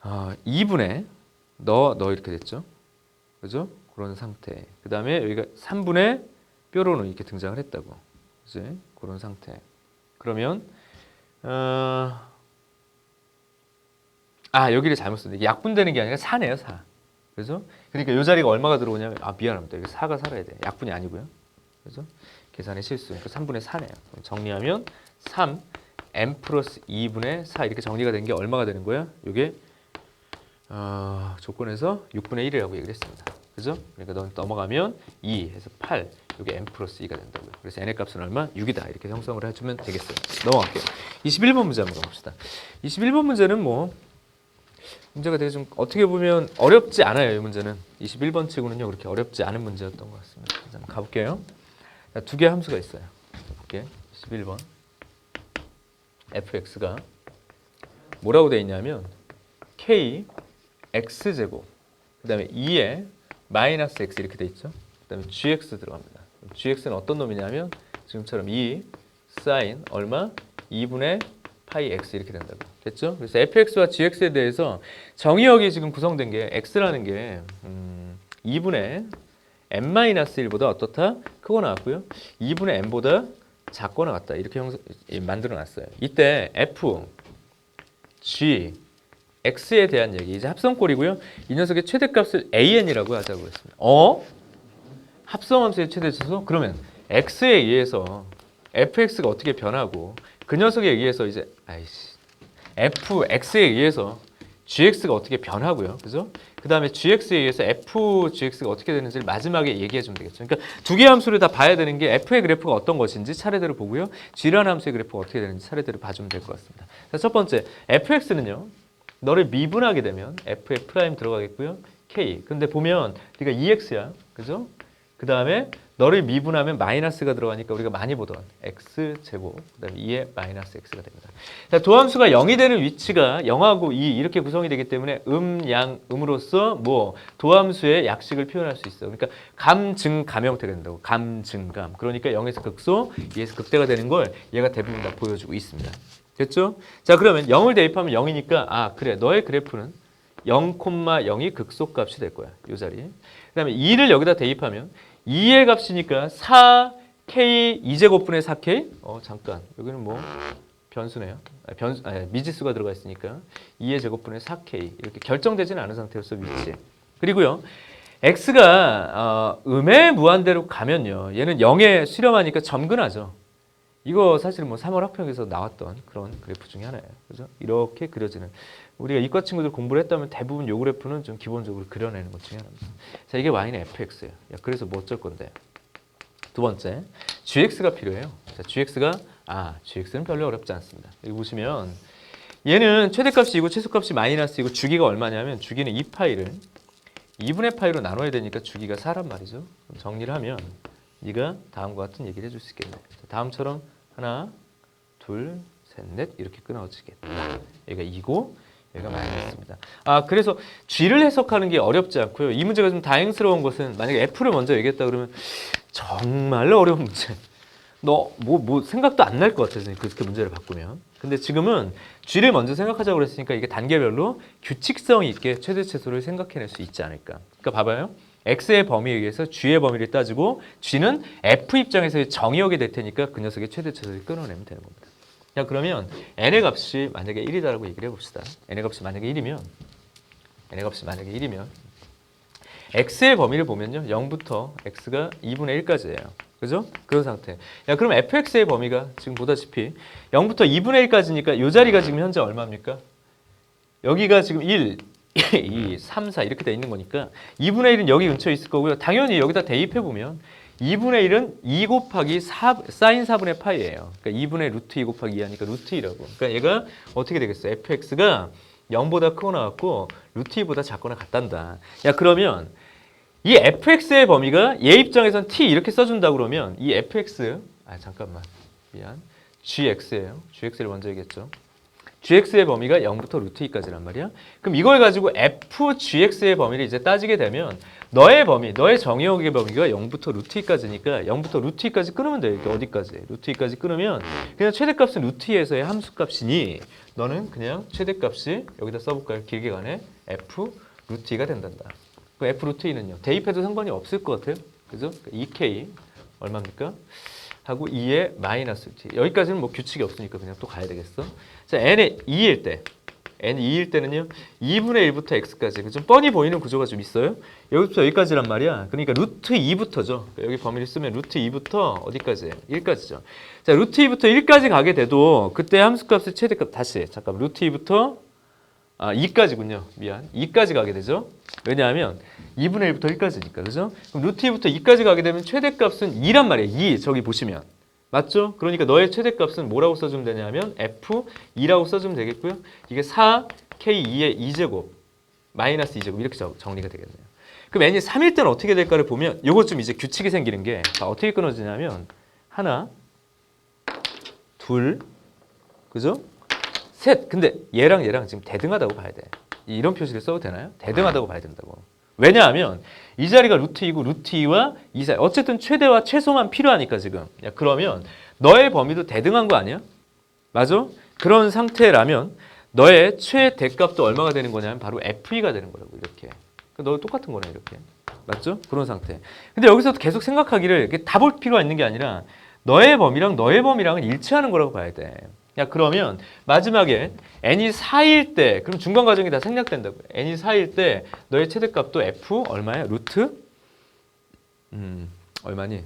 2분의 너 이렇게 됐죠? 그죠? 그런 상태. 그 다음에 여기가 3분의 뾰로는 이렇게 등장을 했다고. 그지? 그런 상태. 그러면 여기를 잘못 썼네. 약분되는 게 아니라 4네요, 4. 그죠? 그러니까 이 자리가 얼마가 들어오냐면, 미안합니다. 여기 4가 살아야 돼. 약분이 아니고요. 그죠? 계산의 실수. 그러니까 3분의 4네요. 정리하면 3, n 플러스 2분의 4 이렇게 정리가 된 게 얼마가 되는 거야? 이게 조건에서 6분의 1이라고 얘기를 했습니다. 그죠? 그러니까 넘어가면 2 해서 8, 이게 n 플러스 2가 된다고요. 그래서 n의 값은 얼마? 6이다. 이렇게 형성을 해주면 되겠어요. 넘어갈게요. 21번 문제 한번 가봅시다. 21번 문제는 뭐 문제가 되게 좀 어떻게 보면 어렵지 않아요. 이 문제는 21번 치고는요 그렇게 어렵지 않은 문제였던 것 같습니다. 한번 가볼게요. 두 개의 함수가 있어요. 볼게요. 21번 fx가 뭐라고 되어 있냐면 k x제곱 그 다음에 2에 마이너스 x 이렇게 되어 있죠. 그 다음에 gx 들어갑니다. gx는 어떤 놈이냐면 지금처럼 2 사인 얼마? 2분의 파이 x 이렇게 된다고. 됐죠? 그래서 fx와 gx에 대해서 정의역이 지금 구성된 게 x라는 게 2분의 n-1보다 어떻다? 크거나 같고요. 2분의 n보다 작거나 같다. 이렇게 만들어 놨어요. 이때 f, g, x에 대한 얘기. 이제 합성꼴이고요. 이 녀석의 최대값을 an이라고 하자고 했습니다. 합성함수의 최대치수? 그러면 x에 의해서 fx가 어떻게 변하고 그 녀석에 의해서 이제 fx에 의해서 gx가 어떻게 변하고요. 그죠? 그 다음에 gx에 의해서 fgx가 어떻게 되는지를 마지막에 얘기해 주면 되겠죠. 그러니까 두 개의 함수를 다 봐야 되는 게 f의 그래프가 어떤 것인지 차례대로 보고요. g라는 함수의 그래프가 어떻게 되는지 차례대로 봐주면 될 것 같습니다. 자, 첫 번째, fx는요. 너를 미분하게 되면 f의 프라임 들어가겠고요. k. 근데 보면 네가 2x야. 그죠? 그 다음에 너를 미분하면 마이너스가 들어가니까 우리가 많이 보던 x제곱, 그 다음에 2의 마이너스 x가 됩니다. 자, 도함수가 0이 되는 위치가 0하고 2 이렇게 구성이 되기 때문에 양, 음으로써 뭐 도함수의 약식을 표현할 수 있어. 그러니까 감, 증, 감 형태가 된다고. 감, 증, 감. 그러니까 0에서 극소, 2에서 극대가 되는 걸 얘가 대부분 다 보여주고 있습니다. 됐죠? 자, 그러면 0을 대입하면 0이니까 그래, 너의 그래프는 0,0이 극소값이 될 거야. 이 자리에. 그 다음에 2를 여기다 대입하면 2의 값이니까 4k 2제곱분의 4k. 잠깐. 여기는 뭐 변수네요. 미지수가 들어가 있으니까 2의 제곱분의 4k. 이렇게 결정되지는 않은 상태로서 위치. 그리고요. x가 음의 무한대로 가면요. 얘는 0에 수렴하니까 점근하죠. 이거 사실은 뭐 3월 학평에서 나왔던 그런 그래프 중에 하나예요. 그죠? 이렇게 그려지는. 우리가 이과 친구들 공부를 했다면 대부분 이 그래프는 좀 기본적으로 그려내는 것 중에 하나입니다. 자, 이게 y는 fx예요. 그래서 뭐 어쩔 건데? 두 번째, gx가 필요해요. 자, gx는 별로 어렵지 않습니다. 여기 보시면 얘는 최대값이고 최소값이 마이너스이고 주기가 얼마냐면 주기는 2파이를 2분의 파이로 나눠야 되니까 주기가 4란 말이죠. 그럼 정리를 하면 네가 다음과 같은 얘기를 해줄 수 있겠네. 다음처럼 하나, 둘, 셋, 넷 이렇게 끊어지겠다. 얘가 2고 얘가 마이너스입니다. 그래서 G를 해석하는 게 어렵지 않고요. 이 문제가 좀 다행스러운 것은 만약에 F를 먼저 얘기했다 그러면 정말로 어려운 문제. 너 뭐 생각도 안 날 것 같아서 그렇게 문제를 바꾸면. 근데 지금은 G를 먼저 생각하자고 그랬으니까 이게 단계별로 규칙성 있게 최대치수를 생각해낼 수 있지 않을까. 그러니까 봐봐요. X의 범위에 의해서 G의 범위를 따지고 G는 F 입장에서의 정의역이 될 테니까 그 녀석의 최대치수를 끊어내면 되는 겁니다. 자, 그러면 n의 값이 만약에 1이다라고 얘기를 해봅시다. n의 값이 만약에 1이면 x의 범위를 보면요. 0부터 x가 2분의 1까지예요. 그죠? 그런 상태. 그럼 fx의 범위가 지금 보다시피 0부터 2분의 1까지니까 이 자리가 지금 현재 얼마입니까? 여기가 지금 1, 2, 3, 4 이렇게 돼 있는 거니까 2분의 1은 여기 근처에 있을 거고요. 당연히 여기다 대입해보면 2분의 1은 2 곱하기 사인 4분의 파이예요. 그러니까 2분의 루트 2 곱하기 2 하니까 루트 2라고. 그러니까 얘가 어떻게 되겠어? fx가 0보다 크거나 같고 루트 2보다 작거나 같단다. 그러면 이 fx의 범위가 얘 입장에선 t 이렇게 써준다 그러면 이 fx 잠깐만 미안 gx예요. gx를 먼저 얘기했죠. gx의 범위가 0부터 루트 2까지란 말이야. 그럼 이걸 가지고 fgx의 범위를 이제 따지게 되면 너의 범위, 너의 정의역의 범위가 0부터 루트 2까지니까 0부터 루트 2까지 끊으면 돼. 이렇게 어디까지? 루트 2까지 끊으면 그냥 최대값은 루트 2에서의 함수값이니 너는 그냥 최대값이 여기다 써볼까요? 길게 가네. f 루트 2가 된단다. 그 f 루트 2는요. 대입해도 상관이 없을 것 같아요. 그죠? 2k 얼마입니까? 하고 2의 마이너스 t. 여기까지는 뭐 규칙이 없으니까 그냥 또 가야 되겠어. 자, n의 2일 때. n 2일 때는요. 2분의 1부터 x까지. 좀 뻔히 보이는 구조가 좀 있어요. 여기부터 여기까지란 말이야. 그러니까 루트 2부터죠. 여기 범위를 쓰면 루트 2부터 어디까지예요? 1까지죠. 자, 루트 2부터 1까지 가게 돼도 그때 함수값의 최대값 다시 잠깐 루트 2부터 2까지군요. 미안. 2까지 가게 되죠. 왜냐하면 2분의 1부터 1까지니까. 그죠? 그럼 루트 2부터 2까지 가게 되면 최대값은 2란 말이에요. 2 저기 보시면. 맞죠? 그러니까 너의 최대값은 뭐라고 써주면 되냐면 F2라고 써주면 되겠고요. 이게 4K2의 2제곱 마이너스 2제곱 이렇게 정리가 되겠네요. 그럼 n이 3일 때는 어떻게 될까를 보면 이것 좀 이제 규칙이 생기는 게 어떻게 끊어지냐면 하나, 둘, 그죠? 셋. 근데 얘랑 지금 대등하다고 봐야 돼. 이런 표시를 써도 되나요? 대등하다고 봐야 된다고. 왜냐하면 이 자리가 루트 2고 루트 2와 이 사이 어쨌든 최대와 최소만 필요하니까 지금. 그러면 너의 범위도 대등한 거 아니야? 맞아? 그런 상태라면 너의 최대값도 얼마가 되는 거냐면 바로 FE가 되는 거라고 이렇게. 너 똑같은 거네 이렇게. 맞죠? 그런 상태. 근데 여기서 계속 생각하기를 다 볼 필요가 있는 게 아니라 너의 범위랑 너의 범위랑은 일치하는 거라고 봐야 돼. 야 그러면 마지막에 n이 4일 때 그럼 중간 과정이 다 생략된다고. n이 4일 때 너의 최대값도 f 얼마야? 루트 얼마니?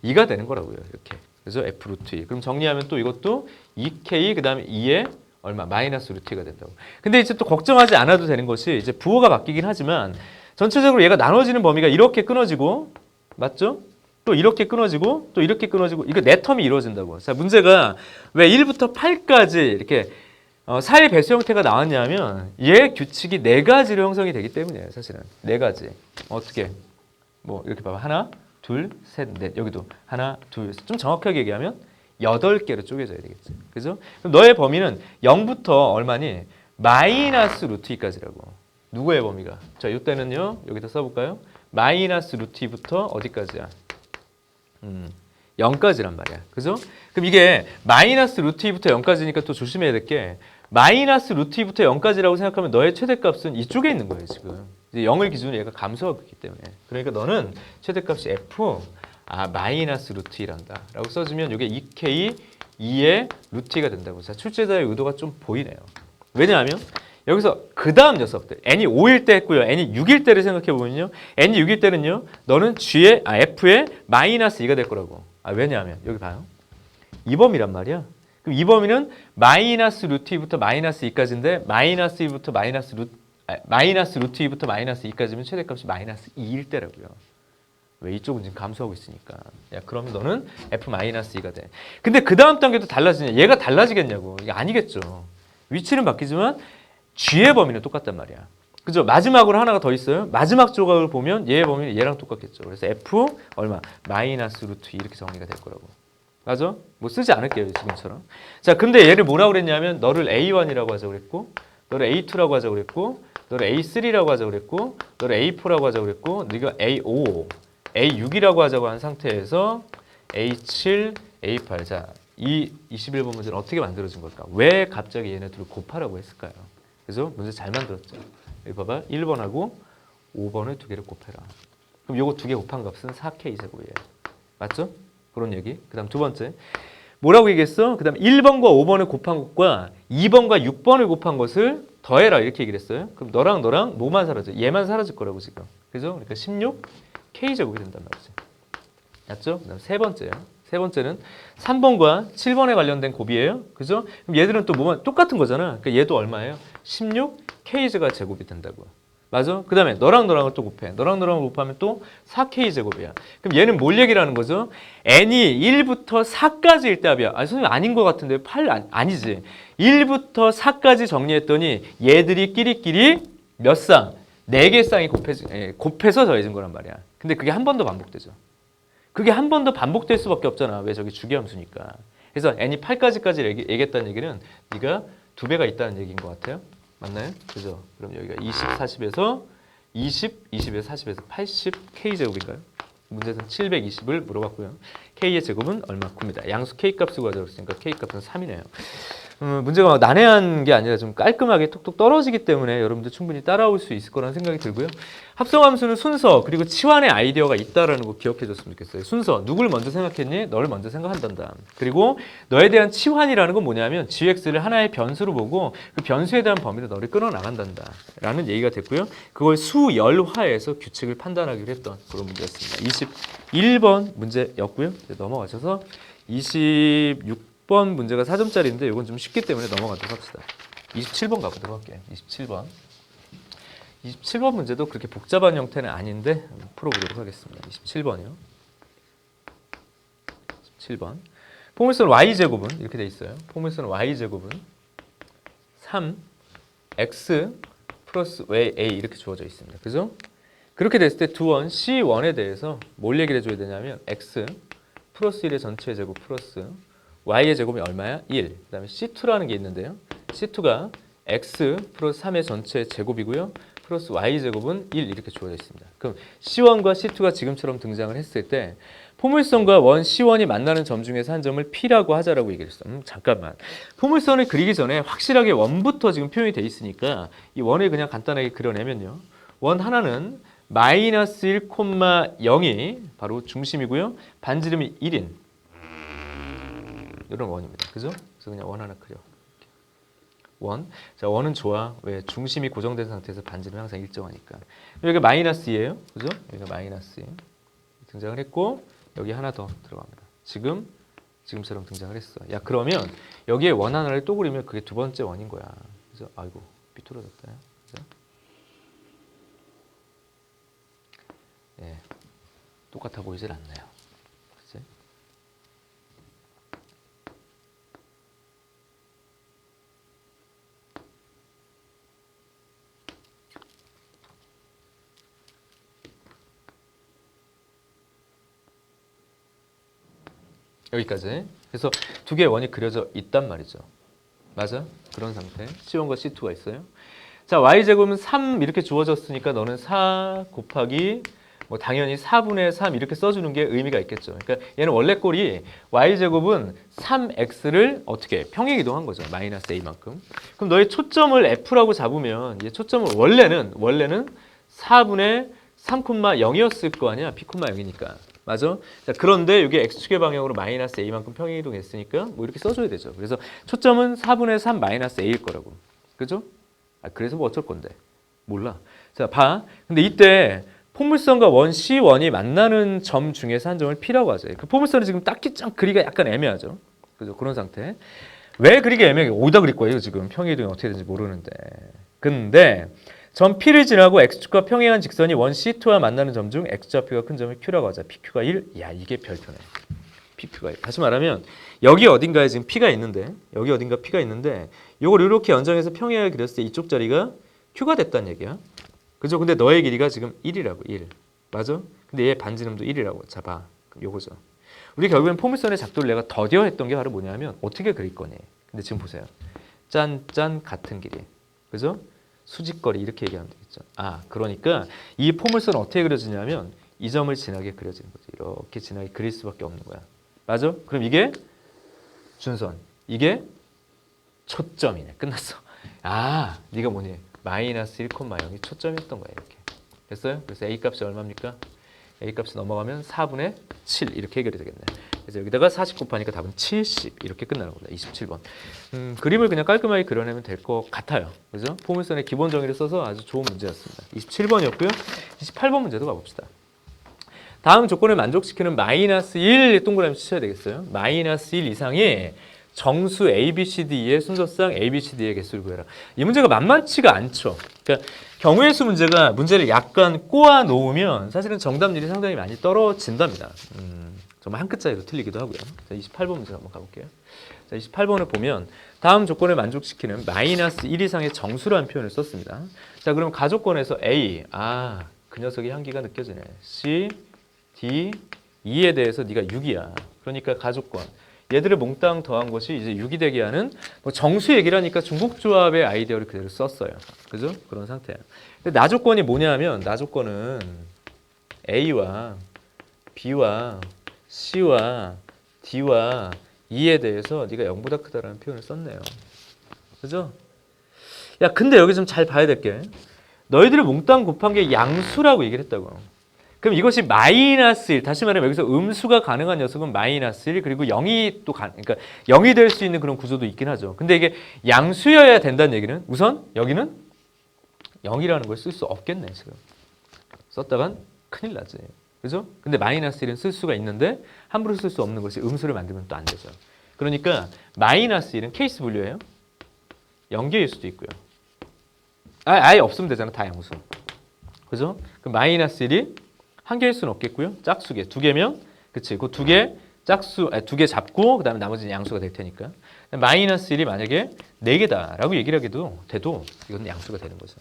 2가 되는 거라고요. 이렇게. 그래서 f 루트 2. 그럼 정리하면 또 이것도 2k 그다음에 2에 얼마? 마이너스 루트 2가 된다고. 근데 이제 또 걱정하지 않아도 되는 것이 이제 부호가 바뀌긴 하지만 전체적으로 얘가 나눠지는 범위가 이렇게 끊어지고 맞죠? 또 이렇게 끊어지고 또 이렇게 끊어지고 이거 네 텀이 이루어진다고. 자, 문제가 왜 1부터 8까지 이렇게 사의 배수 형태가 나왔냐면 얘 규칙이 네 가지로 형성이 되기 때문이에요. 사실은 네 가지. 어떻게? 뭐 이렇게 봐봐. 하나, 둘, 셋, 넷. 여기도 하나, 둘, 셋. 좀 정확하게 얘기하면 8개로 쪼개져야 되겠지. 그죠? 그럼 너의 범위는 0부터 얼마니? 마이너스 루트 2까지라고. 누구의 범위가? 자, 이때는요. 여기다 써볼까요? 마이너스 루트 2부터 어디까지야? 0까지란 말이야. 그죠? 그럼 이게 마이너스 루트 2부터 0까지니까 또 조심해야 될 게 마이너스 루트 2부터 0까지라고 생각하면 너의 최대값은 이쪽에 있는 거예요. 지금. 이제 0을 기준으로 얘가 감소하고 있기 때문에. 그러니까 너는 최대값이 f 마이너스 루트 2란다 라고 써주면 이게 2k 2의 루트 2가 된다고. 자, 출제자의 의도가 좀 보이네요. 왜냐하면 여기서 그 다음 녀석들 n이 5일 때 했고요. n이 6일 때를 생각해 보면요. n이 6일 때는요. 너는 f의 마이너스 2가 될 거라고. 왜냐하면 여기 봐요. 이 범위란 말이야. 그럼 이 범위는 마이너스 루트 2부터 마이너스 2까지인데 마이너스 2부터 마이너스 루트 2부터 마이너스 2까지면 최대값이 마이너스 2일 때라고요. 왜 이쪽은 지금 감소하고 있으니까. 야, 그러면 너는 f-2가 돼. 근데 그 다음 단계도 달라지냐? 얘가 달라지겠냐고. 이게 아니겠죠. 위치는 바뀌지만 g의 범위는 똑같단 말이야. 그죠? 마지막으로 하나가 더 있어요. 마지막 조각을 보면 얘의 범위는 얘랑 똑같겠죠. 그래서 f 얼마? 마이너스 루트 2 이렇게 정리가 될 거라고. 맞아? 뭐 쓰지 않을게요. 지금처럼. 자, 근데 얘를 뭐라고 그랬냐면 너를 A1이라고 하자고 그랬고 너를 A2라고 하자고 그랬고 너를 A3라고 하자고 그랬고 너를 A4라고 하자고 그랬고 네가 A5, A6이라고 하자고 한 상태에서 A7, A8. 자, 이 21번 문제는 어떻게 만들어진 걸까? 왜 갑자기 얘네 둘을 곱하라고 했을까요? 그래서 문제 잘 만들었죠. 여기 봐봐. 1번하고 5번을 두 개를 곱해라. 그럼 요거 두 개 곱한 값은 4K 제곱이에요. 맞죠? 그런 얘기. 그 다음 두 번째. 뭐라고 얘기했어? 그 다음 1번과 5번을 곱한 것과 2번과 6번을 곱한 것을 더해라. 이렇게 얘기를 했어요. 그럼 너랑 뭐만 사라져? 얘만 사라질 거라고 지금. 그죠? 그러니까 16K 제곱이 된단 말이지. 맞죠? 그 다음 세 번째요. 세 번째는 3번과 7번에 관련된 곱이에요. 그죠? 그럼 얘들은 또 뭐만 똑같은 거잖아. 그러니까 얘도 얼마예요? 16K제가 제곱이 된다고. 맞아? 그 다음에 너랑을 또 곱해. 너랑을 곱하면 또 4K제곱이야. 그럼 얘는 뭘 얘기를 하는 거죠? n이 1부터 4까지일 때 합이야. 선생님 아닌 것 같은데 8 아니지. 1부터 4까지 정리했더니 얘들이 끼리끼리 몇 쌍? 4개 쌍이 곱해서 더해진 거란 말이야. 근데 그게 한 번 더 반복되죠. 그게 한 번 더 반복될 수밖에 없잖아. 왜? 저기 주기함수니까. 그래서 n이 8까지까지 얘기했다는 얘기는 네가 2배가 있다는 얘기인 것 같아요. 맞나요? 그죠? 그럼 여기가 20, 40에서 20, 20에서 40에서 80K제곱인가요? 문제에서 720을 물어봤고요. K의 제곱은 얼마? 9입니다. 양수 K값을 구하자고 했으니까 K값은 3이네요. 문제가 막 난해한 게 아니라 좀 깔끔하게 톡톡 떨어지기 때문에 여러분들 충분히 따라올 수 있을 거라는 생각이 들고요. 합성함수는 순서 그리고 치환의 아이디어가 있다라는 거 기억해 줬으면 좋겠어요. 순서, 누굴 먼저 생각했니? 너를 먼저 생각한단다. 그리고 너에 대한 치환이라는 건 뭐냐면 gx를 하나의 변수로 보고 그 변수에 대한 범위로 너를 끌어나간단다 라는 얘기가 됐고요. 그걸 수열화해서 규칙을 판단하기로 했던 그런 문제였습니다. 21번 문제였고요. 이제 넘어가셔서 26번 문제가 4점짜리인데 이건 좀 쉽기 때문에 넘어가도록 합시다. 27번 가보도록 할게요. 27번 문제도 그렇게 복잡한 형태는 아닌데 풀어보도록 하겠습니다. 27번이요. 27번. 포물선 y제곱은 이렇게 돼 있어요. 포물선 y제곱은 3x 플러스 a 이렇게 주어져 있습니다. 그죠? 그렇게 됐을 때 두원 C1에 대해서 뭘 얘기를 해줘야 되냐면 x 플러스 1의 전체 제곱 플러스 y의 제곱이 얼마야? 1. 그 다음에 C2라는 게 있는데요. C2가 x 플러스 3의 전체 제곱이고요. 플러스 y제곱은 1 이렇게 주어져 있습니다. 그럼 C1과 C2가 지금처럼 등장을 했을 때 포물선과 원 C1이 만나는 점 중에서 한 점을 P라고 하자라고 얘기했어. 잠깐만. 포물선을 그리기 전에 확실하게 원부터 지금 표현이 돼 있으니까 이 원을 그냥 간단하게 그려내면요. 원 하나는 마이너스 1,0이 바로 중심이고요. 반지름이 1인 이런 원입니다. 그죠? 그래서 그냥 원 하나 그려. 원. 자, 원은 좋아. 왜? 중심이 고정된 상태에서 반지름이 항상 일정하니까. 여기가 마이너스예요. 그죠? 여기가 마이너스 등장을 했고 여기 하나 더 들어갑니다. 지금처럼 등장을 했어. 야, 그러면 여기에 원 하나를 또 그리면 그게 두 번째 원인 거야. 그죠? 아이고, 삐뚤어졌다. 그죠? 예. 똑같아 보이질 않네요. 그치? 여기까지. 그래서 두 개의 원이 그려져 있단 말이죠. 맞아? 그런 상태. C1과 C2가 있어요. 자, y제곱은 3 이렇게 주어졌으니까 너는 4 곱하기 뭐 당연히 4분의 3 이렇게 써주는 게 의미가 있겠죠. 그러니까 얘는 원래 꼴이 y제곱은 3x를 어떻게 평행이동한 거죠. 마이너스 a만큼. 그럼 너의 초점을 f라고 잡으면 얘 초점을 원래는 4분의 3,0이었을 거 아니야. p,0이니까. 맞아? 자, 그런데 이게 x축의 방향으로 마이너스 a만큼 평행이동했으니까 뭐 이렇게 써줘야 되죠. 그래서 초점은 4분의 3 마이너스 a일 거라고. 그죠? 아, 그래서 뭐 어쩔 건데? 몰라. 자, 봐. 근데 이때 포물선과 원 C1이 만나는 점 중에서 한 점을 P라고 하죠. 그 포물선이 지금 딱히 짱 그리기가 약간 애매하죠. 그죠? 그런 상태. 왜 그리기 애매해? 어디다 그릴 거예요, 지금? 평행이동이 어떻게 되는지 모르는데. 근데 점 P를 지나고 X축과 평행한 직선이 원 C2와 만나는 점 중 X좌표가 큰 점을 Q라고 하자. PQ가 1. 야, 이게 별표네. PQ가 1. 다시 말하면 여기 어딘가에 지금 P가 있는데 여기 어딘가 P가 있는데 이걸 이렇게 연장해서 평행하게 그렸을 때 이쪽 자리가 Q가 됐다는 얘기야. 그죠? 근데 너의 길이가 지금 1이라고. 1. 맞아? 근데 얘 반지름도 1이라고. 자, 봐. 요거죠. 우리 결국엔 포물선의 작도를 내가 더뎌 했던 게 바로 뭐냐면 어떻게 그릴 거니? 근데 지금 보세요. 짠짠 같은 길이. 그죠? 수직거리 이렇게 얘기하면 되겠죠. 아, 그러니까 이 포물선은 어떻게 그려지냐면 이 점을 지나게 그려지는 거죠. 이렇게 지나게 그릴 수밖에 없는 거야. 맞아? 그럼 이게 준선. 이게 초점이네. 끝났어. 아, 네가 뭐니? 마이너스 1,0이 초점이었던 거야. 이렇게. 됐어요? 그래서 A 값이 얼마입니까? A 값이 넘어가면 4분의 7 이렇게 해결이 되겠네. 그래서 여기다가 40 곱하니까 답은 70 이렇게 끝나는 겁니다. 27번. 그림을 그냥 깔끔하게 그려내면 될 것 같아요. 그죠? 포물선의 기본 정의를 써서 아주 좋은 문제였습니다. 27번이었고요. 28번 문제도 가봅시다. 다음 조건을 만족시키는 마이너스 1 동그라미 치셔야 되겠어요. 마이너스 1 이상의 정수 A, B, C, D의 순서상 A, B, C, D의 개수를 구해라. 이 문제가 만만치가 않죠. 그러니까 경우의 수 문제를 약간 꼬아 놓으면 사실은 정답률이 상당히 많이 떨어진답니다. 정말 한 끗 차이로 틀리기도 하고요. 자, 28번 문제 한번 가볼게요. 자, 28번을 보면 다음 조건을 만족시키는 마이너스 1 이상의 정수라는 표현을 썼습니다. 자, 그럼 가조건에서 A, 그 녀석의 향기가 느껴지네. C, D, E에 대해서 네가 6이야. 그러니까 가조건. 얘들을 몽땅 더한 것이 이제 6이 되게 하는 뭐 정수 얘기를 하니까 중국조합의 아이디어를 그대로 썼어요. 그죠? 그런 상태야. 근데 나조건이 뭐냐면 나조건은 A와 B와 C와 D와 E에 대해서 네가 0보다 크다라는 표현을 썼네요. 그죠? 야, 근데 여기 좀 잘 봐야 될 게 너희들을 몽땅 곱한 게 양수라고 얘기를 했다고. 그럼 이것이 마이너스 1, 다시 말하면 여기서 음수가 가능한 녀석은 마이너스 1, 그리고 0이 또 그러니까 0이 될 수 있는 그런 구조도 있긴 하죠. 근데 이게 양수여야 된다는 얘기는 우선 여기는 0이라는 걸 쓸 수 없겠네, 지금. 썼다간 큰일 나지. 그죠? 근데 마이너스 1은 쓸 수가 있는데 함부로 쓸 수 없는 것이 음수를 만들면 또 안 되죠. 그러니까 마이너스 1은 케이스 분류예요. 0개일 수도 있고요. 아예 없으면 되잖아, 다 양수. 그죠? 그럼 마이너스 1이 한 개일 수는 없겠고요. 짝수개. 두 개면, 그치. 그 두 개 짝수, 두 개 잡고, 그 다음에 나머지는 양수가 될 테니까. 마이너스 1이 만약에 4개다라고 얘기를 하기도 돼도 이건 양수가 되는 거죠.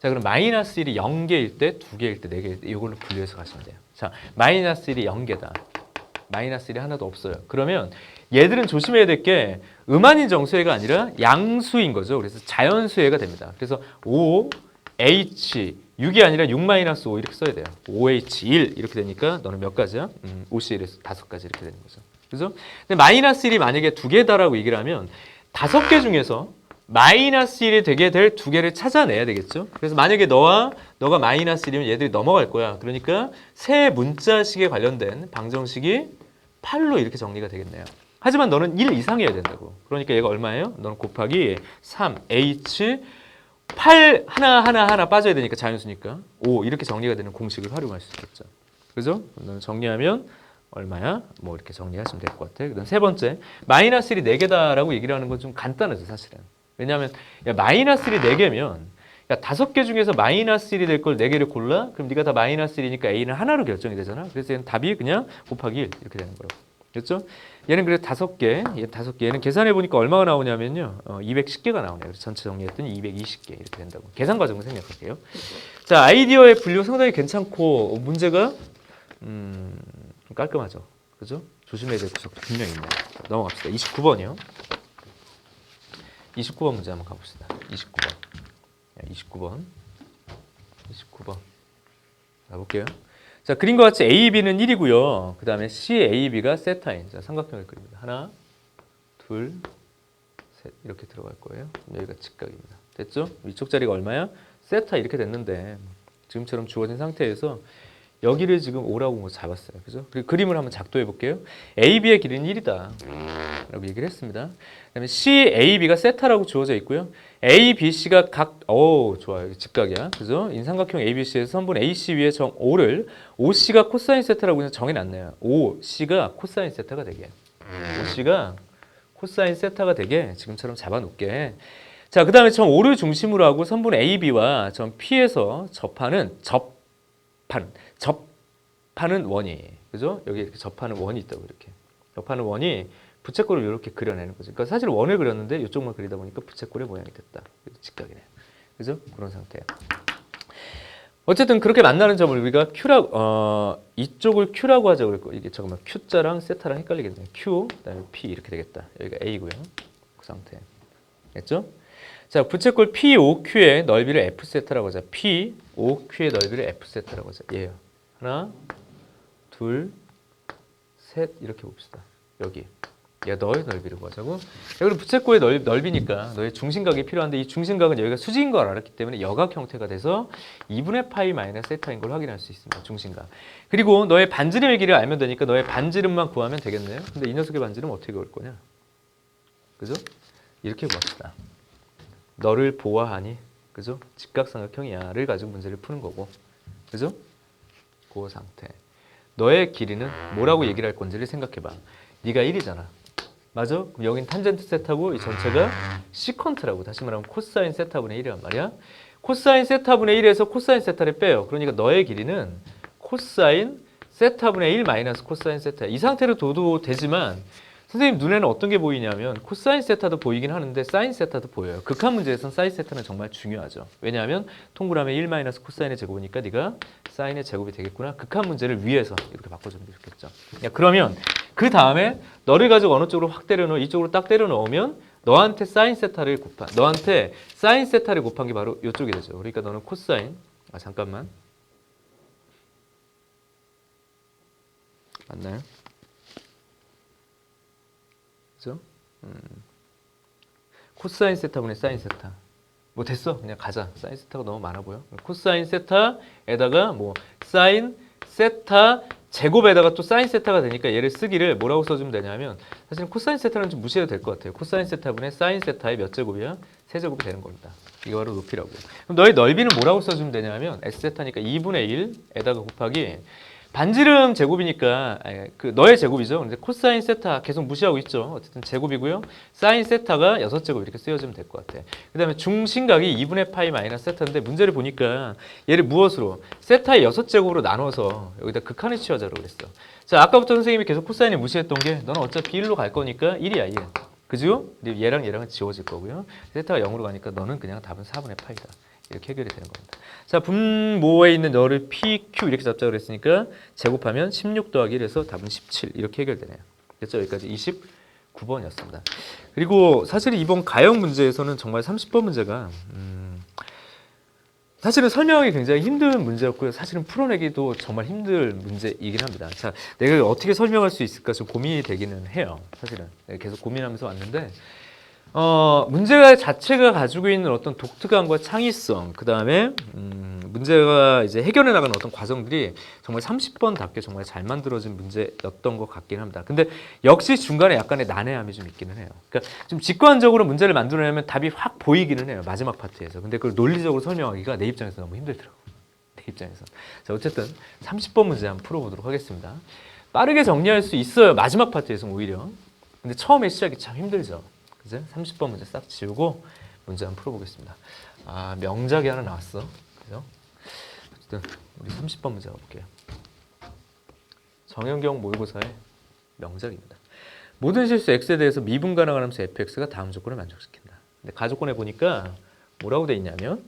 자, 그럼 마이너스 1이 0개일 때, 2개일 때, 4개일 때, 이걸로 분류해서 가시면 돼요. 자, 마이너스 1이 0개다. 마이너스 1이 하나도 없어요. 그러면 얘들은 조심해야 될 게 음한인 정수해가 아니라 양수인 거죠. 그래서 자연수해가 됩니다. 그래서 O, H, 6이 아니라 6-5 이렇게 써야 돼요. OH1 이렇게 되니까 너는 몇 가지야? OC1에서 5가지 이렇게 되는 거죠. 그죠? 근데 마이너스 1이 만약에 2개다라고 얘기를 하면 5개 중에서 마이너스 1이 되게 될 2개를 찾아내야 되겠죠. 그래서 만약에 너가 마이너스 1이면 얘들이 넘어갈 거야. 그러니까 세 문자식에 관련된 방정식이 8로 이렇게 정리가 되겠네요. 하지만 너는 1 이상이어야 된다고. 그러니까 얘가 얼마예요? 너는 곱하기 3H 8 하나 빠져야 되니까 자연수니까 5 이렇게 정리가 되는 공식을 활용할 수 있겠죠. 그죠? 너는 정리하면 얼마야? 뭐 이렇게 정리하시면 될 것 같아. 그다음 세 번째, 마이너스 1이 4개다라고 얘기를 하는 건 좀 간단하죠, 사실은. 왜냐하면 야, 마이너스 1이 4개면 야, 5개 중에서 마이너스 1이 될 걸 4개를 골라? 그럼 네가 다 마이너스 1이니까 A는 하나로 결정이 되잖아. 그래서 얘는 답이 그냥 곱하기 1 이렇게 되는 거라고. 그렇죠? 얘는 그래서 5개, 얘 5개. 얘는 계산해 보니까 얼마가 나오냐면요. 210개가 나오네요. 그래서 전체 정리했더니 220개 이렇게 된다고. 계산 과정을 생략할게요. 자, 아이디어의 분류 상당히 괜찮고 문제가 좀 깔끔하죠. 그죠? 조심해야 될 구석도 분명히 있네요. 넘어갑시다. 29번이요. 29번 문제 한번 가봅시다. 29번. 29번. 가볼게요. 자, 그림과 같이 A, B는 1이고요. 그 다음에 C, A, B가 세타인. 자, 삼각형을 그립니다. 하나, 둘, 셋 이렇게 들어갈 거예요. 여기가 직각입니다. 됐죠? 위쪽 자리가 얼마야? 세타 이렇게 됐는데 지금처럼 주어진 상태에서 여기를 지금 5라고 잡았어요. 그죠? 그리고 그림을 한번 작도해 볼게요. AB의 길이는 1이다. 라고 얘기를 했습니다. 그 다음에 CAB가 세타라고 주어져 있고요. ABC가 좋아요. 직각이야. 그죠? 인삼각형 ABC에서 선분 AC 위에 정 O를 OC가 코사인 세타라고 해서 정해놨네요. OC가 코사인 세타가 되게. OC가 코사인 세타가 되게 지금처럼 잡아놓게. 자, 그 다음에 정 O를 중심으로 하고 선분 AB와 정 P에서 접하는 원이, 그죠? 여기 이렇게 접하는 원이 있다고 이렇게. 접하는 원이 부채꼴을 이렇게 그려내는 거죠. 그러니까 사실 원을 그렸는데 이쪽만 그리다 보니까 부채꼴의 모양이 됐다. 직각이네요. 그죠? 그런 상태예요. 어쨌든 그렇게 만나는 점을 우리가 Q라고, 이쪽을 Q라고 하자고 그랬고, 이게 잠깐만 Q자랑 세타랑 헷갈리겠네요. Q, 그다음에 P 이렇게 되겠다. 여기가 A고요. 그 상태. 됐죠? 자, 부채꼴 POQ의 넓이를 F세타라고 하자. POQ의 넓이를 F세타라고 하자. 얘요. 하나, 둘, 셋 이렇게 봅시다. 여기. 얘가 너의 넓이를 구하자고. 여기 부채꼴의 넓이니까 너의 중심각이 필요한데 이 중심각은 여기가 수직인 걸 알았기 때문에 여각 형태가 돼서 2분의 파이 마이너스 세타인 걸 확인할 수 있습니다. 중심각. 그리고 너의 반지름의 길이를 알면 되니까 너의 반지름만 구하면 되겠네요. 근데 이 녀석의 반지름 어떻게 구할 거냐? 그죠? 이렇게 구합시다. 너를 보아하니, 그죠? 직각삼각형이야를 가지고 문제를 푸는 거고, 그죠? 그 상태. 너의 길이는 뭐라고 얘기를 할 건지를 생각해봐. 네가 1이잖아. 맞아? 그럼 여긴 탄젠트 세타고 이 전체가 시컨트라고. 다시 말하면 코사인 세타분의 1이란 말이야. 코사인 세타분의 1에서 코사인 세타를 빼요. 그러니까 너의 길이는 코사인 세타분의 1 마이너스 코사인 세타. 이 상태로 둬도 되지만 선생님 눈에는 어떤 게 보이냐면 코사인 세타도 보이긴 하는데 사인 세타도 보여요. 극한 문제에서는 사인 세타는 정말 중요하죠. 왜냐하면 동그라미 1 마이너스 코사인의 제곱이니까 네가 사인의 제곱이 되겠구나. 극한 문제를 위해서 이렇게 바꿔주면 좋겠죠. 그러면 그 다음에 너를 가지고 어느 쪽으로 확 때려 넣어 이쪽으로 딱 때려 넣으면 너한테 사인 세타를 곱한 게 바로 이쪽이 되죠. 그러니까 너는 코사인 잠깐만 맞나요? 그죠? 코사인 세타분의 사인 세타. 뭐 됐어. 그냥 가자. 사인 세타가 너무 많아 보여. 코사인 세타에다가 뭐 사인 세타 제곱에다가 또 사인 세타가 되니까 얘를 쓰기를 뭐라고 써주면 되냐면 사실 코사인 세타는 좀 무시해도 될 것 같아요. 코사인 세타분의 사인 세타의 몇 제곱이야? 세제곱이 되는 겁니다. 이거 바로 높이라고. 그럼 너의 넓이는 뭐라고 써주면 되냐면 S세타니까 2분의 1에다가 곱하기 반지름 제곱이니까 그 너의 제곱이죠. 근데 코사인 세타 계속 무시하고 있죠. 어쨌든 제곱이고요. 사인 세타가 6제곱 이렇게 쓰여지면 될 것 같아. 그 다음에 중심각이 2분의 파이 마이너스 세타인데 문제를 보니까 얘를 무엇으로? 세타의 6제곱으로 나눠서 여기다 극한을 취하자고 그랬어. 자, 아까부터 선생님이 계속 코사인을 무시했던 게 너는 어차피 1로 갈 거니까 1이야 1. 그죠? 얘랑 얘랑은 지워질 거고요. 세타가 0으로 가니까 너는 그냥 답은 4분의 파이다. 이렇게 해결이 되는 겁니다. 자, 분모에 있는 너를 PQ 이렇게 잡자고 그랬으니까 제곱하면 16 더하기 1에서 답은 17 이렇게 해결되네요. 됐죠? 여기까지 29번이었습니다. 그리고 사실 이번 가형 문제에서는 정말 30번 문제가 사실은 설명하기 굉장히 힘든 문제였고요. 사실은 풀어내기도 정말 힘든 문제이긴 합니다. 자, 내가 어떻게 설명할 수 있을까 좀 고민이 되기는 해요. 사실은 계속 고민하면서 왔는데 문제가 자체가 가지고 있는 어떤 독특함과 창의성, 그 다음에 문제가 이제 해결해 나가는 어떤 과정들이 정말 30번답게 정말 잘 만들어진 문제였던 것 같긴 합니다. 근데 역시 중간에 약간의 난해함이 좀 있기는 해요. 그러니까 좀 직관적으로 문제를 만들어내면 답이 확 보이기는 해요. 마지막 파트에서. 근데 그걸 논리적으로 설명하기가 내 입장에서 너무 힘들더라고요. 내 입장에서. 자, 어쨌든 30번 문제 한번 풀어보도록 하겠습니다. 빠르게 정리할 수 있어요. 마지막 파트에서 오히려. 근데 처음에 시작이 참 힘들죠. 그죠? 30번 문제 싹 지우고 문제 한번 풀어보겠습니다. 아, 명작이 하나 나왔어. 그죠? 어쨌든 우리 30번 문제 가볼게요. 정현경 모의고사의 명작입니다. 모든 실수 x에 대해서 미분 가능한 함수 fx가 다음 조건을 만족시킨다. 근데 가조건에 보니까 뭐라고 돼 있냐면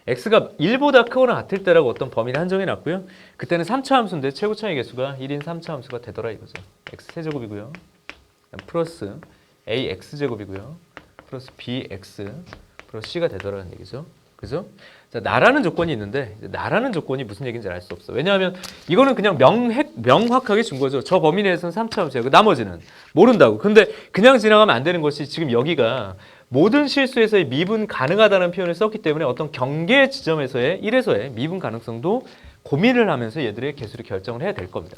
x가 1보다 크거나 같을 때라고 어떤 범위를 한정해 놨고요. 그때는 3차 함수인데 최고 차이 개수가 1인 3차 함수가 되더라 이거죠. x 세제곱이고요. 플러스 ax제곱이고요. 플러스 bx 플러스 c가 되더라는 얘기죠. 그죠? 자, 나라는 조건이 있는데 나라는 조건이 무슨 얘기인지 알 수 없어. 왜냐하면 이거는 그냥 명확하게 준 거죠. 저 범위 내에서는 3차 함수예요. 나머지는 모른다고. 근데 그냥 지나가면 안 되는 것이 지금 여기가 모든 실수에서의 미분 가능하다는 표현을 썼기 때문에 어떤 경계 지점에서의 1에서의 미분 가능성도 고민을 하면서 얘들의 개수를 결정을 해야 될 겁니다.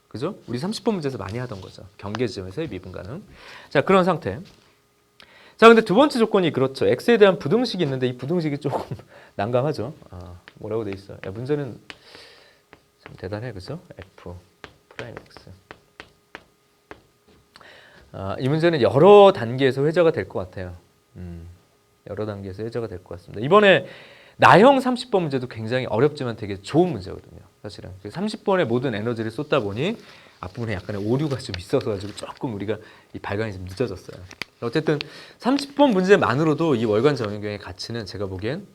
그죠? 우리 30번 문제에서 많이 하던 거죠. 경계 지점에서의 미분 가능. 자, 그런 상태. 자, 근데 두 번째 조건이 그렇죠. x에 대한 부등식이 있는데 이 부등식이 조금 난감하죠. 뭐라고 돼 있어? 야, 문제는 참 대단해, 그죠? f 프라임 x. 이 문제는 여러 단계에서 회자가 될 것 같아요. 여러 단계에서 회자가 될 것 같습니다. 이번에 나형 30번 문제도 굉장히 어렵지만 되게 좋은 문제거든요. 사실은 30번의 모든 에너지를 쏟다 보니 앞부분에 약간의 오류가 좀 있어서 가지고 조금 우리가 이 발간이 좀 늦어졌어요. 어쨌든 30번 문제만으로도 이 월간 정형경의 가치는 제가 보기엔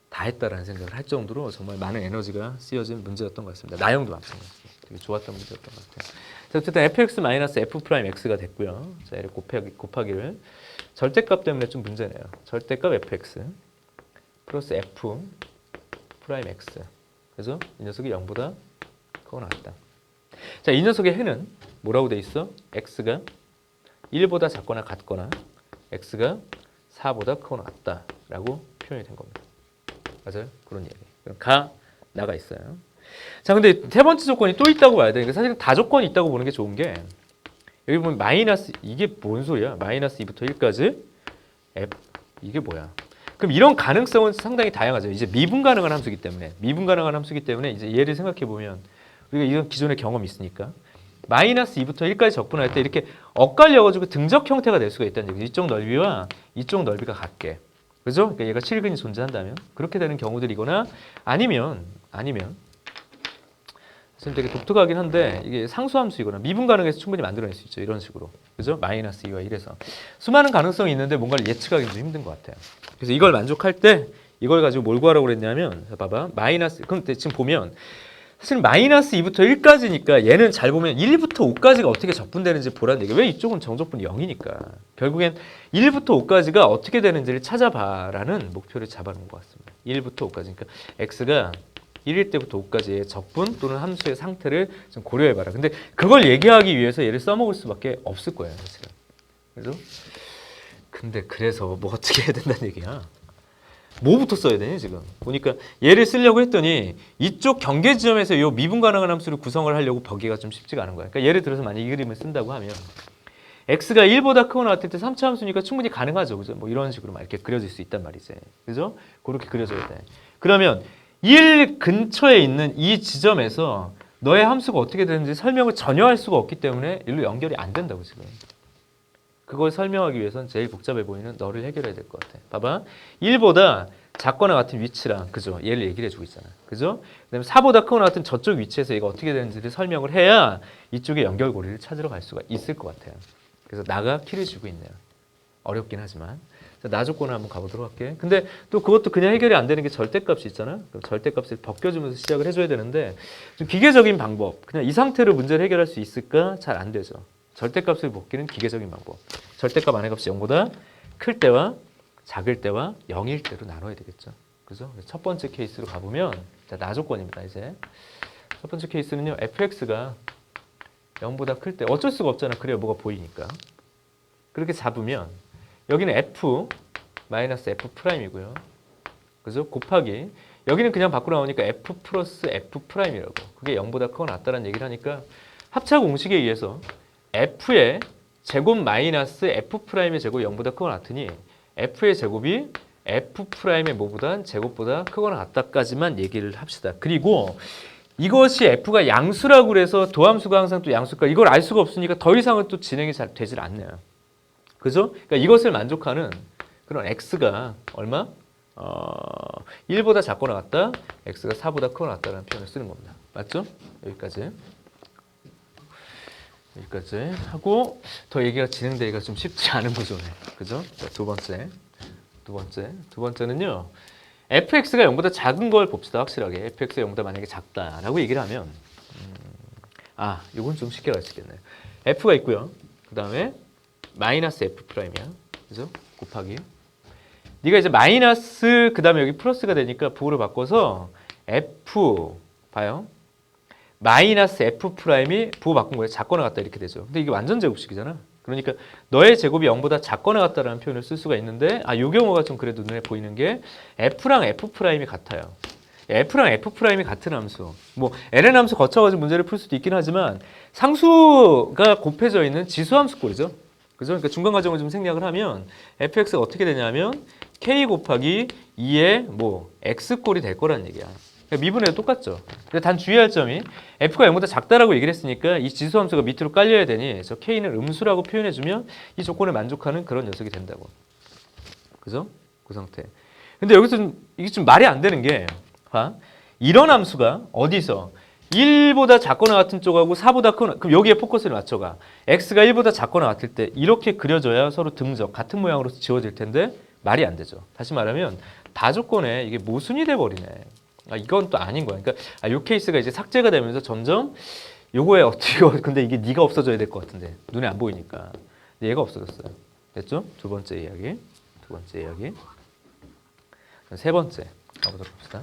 다 했다라는 생각을 할 정도로 정말 많은 에너지가 쓰여진 문제였던 것 같습니다. 나형도 마찬가지로 되게 좋았던 문제였던 것 같아요. 자, 어쨌든 fx-f'(x가 됐고요. 자, 얘를 곱하기를 절대값 때문에 좀 문제네요. 절대값 fx 플러스 f 프라임 x. 그래서 이 녀석이 0보다 크거나 같다. 자, 이 녀석의 해는 뭐라고 돼 있어? x가 1보다 작거나 같거나 x가 4보다 크거나 같다라고 표현이 된 겁니다. 맞아요? 그런 얘기. 그럼 나가 있어요. 자, 근데 세 번째 조건이 또 있다고 봐야 돼. 사실 다 조건이 있다고 보는 게 좋은 게 여기 보면 마이너스 이게 뭔 소리야? 마이너스 2부터 1까지 f 이게 뭐야? 그럼 이런 가능성은 상당히 다양하죠. 이제 미분 가능한 함수이기 때문에 이제 얘를 생각해 보면 우리가 이런 기존의 경험이 있으니까 마이너스 2부터 1까지 적분할 때 이렇게 엇갈려가지고 등적 형태가 될 수가 있다는 얘기죠. 이쪽 넓이와 이쪽 넓이가 같게. 그죠? 그러니까 얘가 실근이 존재한다면 그렇게 되는 경우들이거나 아니면 사실 되게 독특하긴 한데 이게 상수함수이거나 미분 가능해서 충분히 만들어낼 수 있죠. 이런 식으로. 그죠? 마이너스 2와 1에서. 수많은 가능성이 있는데 뭔가를 예측하기 좀 힘든 것 같아요. 그래서 이걸 만족할 때 이걸 가지고 뭘 구하라고 그랬냐면 봐봐. 마이너스 그럼 지금 보면 사실 마이너스 2부터 1까지니까 얘는 잘 보면 1부터 5까지가 어떻게 적분되는지 보라는 얘기예요. 왜 이쪽은 정적분이 0이니까. 결국엔 1부터 5까지가 어떻게 되는지를 찾아봐라는 목표를 잡아놓은 것 같습니다. 1부터 5까지. 그러니까 x가 1일 때부터 5까지의 적분 또는 함수의 상태를 좀 고려해봐라. 근데 그걸 얘기하기 위해서 얘를 써먹을 수밖에 없을 거예요. 사실은. 그래서 뭐 어떻게 해야 된다는 얘기야. 뭐부터 써야 되니 지금? 보니까 얘를 쓰려고 했더니 이쪽 경계 지점에서 이 미분 가능한 함수를 구성을 하려고 보기가 좀 쉽지가 않은 거야. 그러니까 예를 들어서 만약 이 그림을 쓴다고 하면 x가 1보다 크거나 같을 때 3차 함수니까 충분히 가능하죠. 그죠? 뭐 이런 식으로 막 이렇게 그려질 수 있단 말이지. 그죠? 그렇게 그려져야 돼. 그러면 1 근처에 있는 이 지점에서 너의 함수가 어떻게 되는지 설명을 전혀 할 수가 없기 때문에 일로 연결이 안 된다고 지금. 그걸 설명하기 위해서는 제일 복잡해 보이는 너를 해결해야 될 것 같아. 봐봐. 1보다 작거나 같은 위치랑 그죠? 얘를 얘기를 해주고 있잖아. 그죠? 그다음에 4보다 크거나 같은 저쪽 위치에서 얘가 어떻게 되는지를 설명을 해야 이쪽에 연결고리를 찾으러 갈 수가 있을 것 같아요. 그래서 나가 키를 주고 있네요. 어렵긴 하지만. 자, 나 조건을 한번 가보도록 할게. 근데 또 그것도 그냥 해결이 안 되는 게 절대값이 있잖아. 그럼 절대값을 벗겨주면서 시작을 해줘야 되는데 좀 기계적인 방법. 그냥 이 상태로 문제를 해결할 수 있을까? 잘 안 되죠. 절대값을 벗기는 기계적인 방법. 절대값 안의 값이 0보다 클 때와 작을 때와 0일 때로 나눠야 되겠죠. 그죠? 첫 번째 케이스로 가보면 자, 나조건입니다. 이제 첫 번째 케이스는요. fx가 0보다 클 때 어쩔 수가 없잖아. 그래야 뭐가 보이니까. 그렇게 잡으면 여기는 f 마이너스 f 프라임이고요. 그죠? 곱하기 여기는 그냥 밖으로 나오니까 f 플러스 f 프라임이라고. 그게 0보다 크거나 같다는 얘기를 하니까 합차 공식에 의해서 f의 제곱 마이너스 f 프라임의 제곱이 0보다 크거나 같으니 f의 제곱이 f 프라임의 뭐보단 제곱보다 크거나 같다까지만 얘기를 합시다. 그리고 이것이 f가 양수라고 그래서 도함수가 항상 또 양수일까? 이걸 알 수가 없으니까 더 이상은 또 진행이 잘 되질 않네요. 그죠? 그러니까 이것을 만족하는 그런 x가 얼마? 1보다 작거나 같다. x가 4보다 크거나 같다라는 표현을 쓰는 겁니다. 맞죠? 여기까지. 여기까지 하고 더 얘기가 진행되기가 좀 쉽지 않은 구조네. 그죠? 자, 두 번째는요. fx가 0보다 작은 걸 봅시다. 확실하게. fx가 0보다 만약에 작다라고 얘기를 하면 이건 좀 쉽게 알 수 있겠네요. f가 있고요. 그 다음에 마이너스 f 프라임이야. 그죠? 곱하기. 네가 이제 마이너스 그 다음에 여기 플러스가 되니까 부호를 바꿔서 f 봐요. 마이너스 f 프라임이 부호 바꾼 거예요. 작거나 같다 이렇게 되죠. 근데 이게 완전 제곱식이잖아. 그러니까 너의 제곱이 0보다 작거나 같다라는 표현을 쓸 수가 있는데 이 경우가 좀 그래도 눈에 보이는 게 f랑 f 프라임이 같아요. f랑 f 프라임이 같은 함수. 뭐 ln 함수 거쳐가지고 문제를 풀 수도 있긴 하지만 상수가 곱해져 있는 지수함수 꼴이죠. 그죠? 그러니까 중간 과정을 좀 생략을 하면 fx가 어떻게 되냐면 k 곱하기 2의 뭐 x 꼴이 될 거란 얘기야. 그러니까 미분해도 똑같죠. 근데 단 주의할 점이 f가 0보다 작다라고 얘기를 했으니까 이 지수함수가 밑으로 깔려야 되니 저 k는 음수라고 표현해주면 이 조건을 만족하는 그런 녀석이 된다고. 그죠? 그 상태. 근데 여기서 이게 좀 말이 안 되는 게 이런 함수가 어디서 1보다 작거나 같은 쪽하고 4보다 크거나 그럼 여기에 포커스를 맞춰가. x가 1보다 작거나 같을 때 이렇게 그려져야 서로 등적 같은 모양으로 지워질 텐데 말이 안 되죠. 다시 말하면 다조건에 이게 모순이 돼 버리네. 이건 또 아닌 거야. 그러니까 이 케이스가 이제 삭제가 되면서 점점 요거에 어떻게 근데 이게 네가 없어져야 될 것 같은데 눈에 안 보이니까 근데 얘가 없어졌어요. 됐죠? 두 번째 이야기. 세 번째 가보도록 합시다.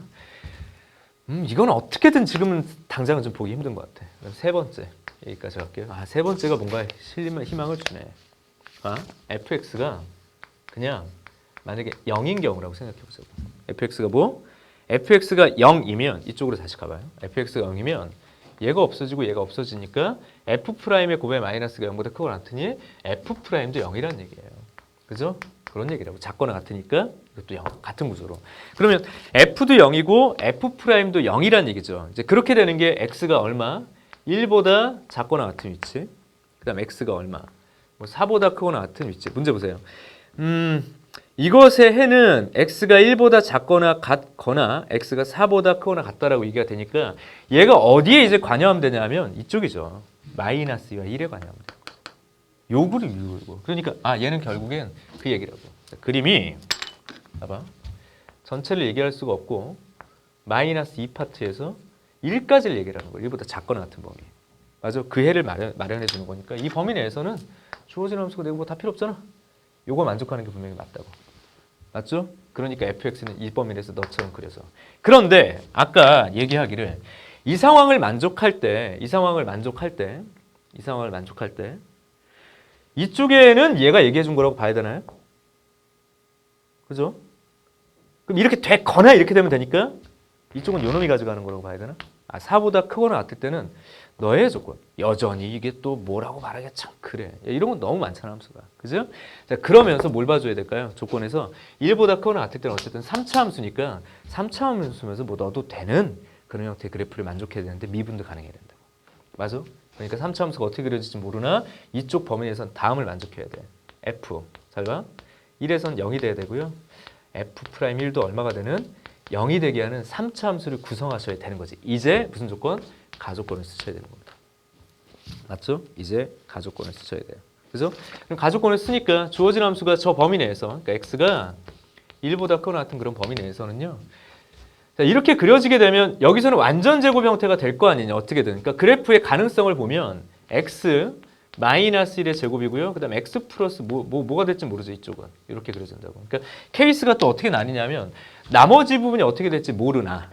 이건 어떻게든 지금은 당장은 좀 보기 힘든 것 같아. 세 번째 여기까지 갈게요. 세 번째가 뭔가 희망을 주네. fx가 그냥 만약에 0인 경우라고 생각해 보자고. fx가 뭐? fx가 0이면 이쪽으로 다시 가봐요. fx가 0이면 얘가 없어지고 얘가 없어지니까 f'의 곱의 마이너스가 0보다 크거나 같으니 f'도 0이란 얘기예요. 그죠? 그런 얘기라고. 작거나 같으니까 이것도 0, 같은 구조로. 그러면 f도 0이고 f'도 0이란 얘기죠. 이제 그렇게 되는 게 x가 얼마? 1보다 작거나 같은 위치. 그 다음 x가 얼마? 뭐 4보다 크거나 같은 위치. 문제 보세요. 이것의 해는 x가 1보다 작거나 같거나 x가 4보다 크거나 같다라고 얘기가 되니까 얘가 어디에 이제 관여하면 되냐면 이쪽이죠. 마이너스 1에 관여하면 돼요. 요구를 이루고. 그러니까 얘는 결국엔 그 얘기라고. 그림이 봐봐. 전체를 얘기할 수가 없고 마이너스 2파트에서 1까지를 얘기하는 거예요. 1보다 작거나 같은 범위. 맞아. 그 해를 마련해 주는 거니까 이 범위 내에서는 주어진 함수가 되고 뭐 다 필요 없잖아. 요거 만족하는 게 분명히 맞다고. 맞죠? 그러니까 fx는 이 범위 내에서 너처럼 그려서. 그런데 아까 얘기하기를 이 상황을 만족할 때 이쪽에는 얘가 얘기해 준 거라고 봐야 되나요? 그죠? 그럼 이렇게 되거나 이렇게 되면 되니까 이쪽은 요놈이 가져가는 거라고 봐야 되나? 4보다 크거나 같을 때는 너의 조건. 여전히 이게 또 뭐라고 말하기가 참 그래. 이런 건 너무 많잖아, 함수가. 그죠? 자, 그러면서 뭘 봐줘야 될까요? 조건에서 1보다 크거나 같을 때는 어쨌든 3차 함수니까 3차 함수면서 뭐 넣어도 되는 그런 형태의 그래프를 만족해야 되는데 미분도 가능해야 된다고. 맞아? 그러니까 3차 함수가 어떻게 그려질지 모르나 이쪽 범위 내에서는 다음을 만족해야 돼. f. 잘 봐. 1에선 0이 돼야 되고요. f'1도 얼마가 되는 0이 되게 하는 3차 함수를 구성하셔야 되는 거지. 이제 무슨 조건? 가조건을 쓰셔야 되는 겁니다. 맞죠? 이제 가조건을 쓰셔야 돼요. 그죠? 그럼 가조건을 쓰니까 주어진 함수가 저 범위 내에서 그러니까 x가 1보다 크거나 같은 그런 범위 내에서는요. 자, 이렇게 그려지게 되면 여기서는 완전 제곱 형태가 될 거 아니냐. 어떻게든. 그러니까 그래프의 가능성을 보면 x 마이너스 1의 제곱이고요. 그 다음에 x 플러스 뭐가 될지 모르죠. 이쪽은. 이렇게 그려진다고. 그러니까 케이스가 또 어떻게 나뉘냐면 나머지 부분이 어떻게 될지 모르나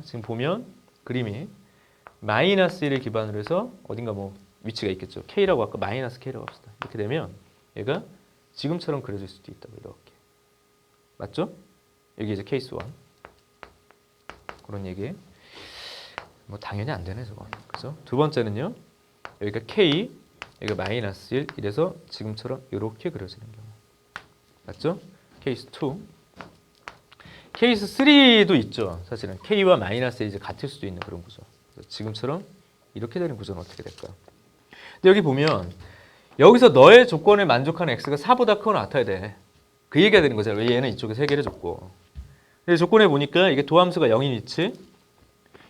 지금 보면 그림이 마이너스 1을 기반으로 해서 어딘가 뭐 위치가 있겠죠. k라고 아까 마이너스 k라고 합시다. 이렇게 되면 얘가 지금처럼 그려질 수도 있다고 이렇게. 맞죠? 여기 이제 케이스 1. 그런 얘기. 뭐 당연히 안 되네 저거. 그죠? 두 번째는요. 여기가 k, 여기가 마이너스 1 이래서 지금처럼 이렇게 그려지는 경우. 맞죠? 케이스 2. 케이스 3도 있죠. 사실은 k와 마이너스 1이 이제 같을 수도 있는 그런 구조. 지금처럼 이렇게 되는 구조는 어떻게 될까요? 근데 여기 보면 여기서 너의 조건에 만족하는 x가 4보다 크거나 같아야 돼. 그 얘기가 되는 거잖아. 왜 얘는 이쪽에 3개를 줬고. 근데 조건에 보니까 이게 도함수가 0인 위치,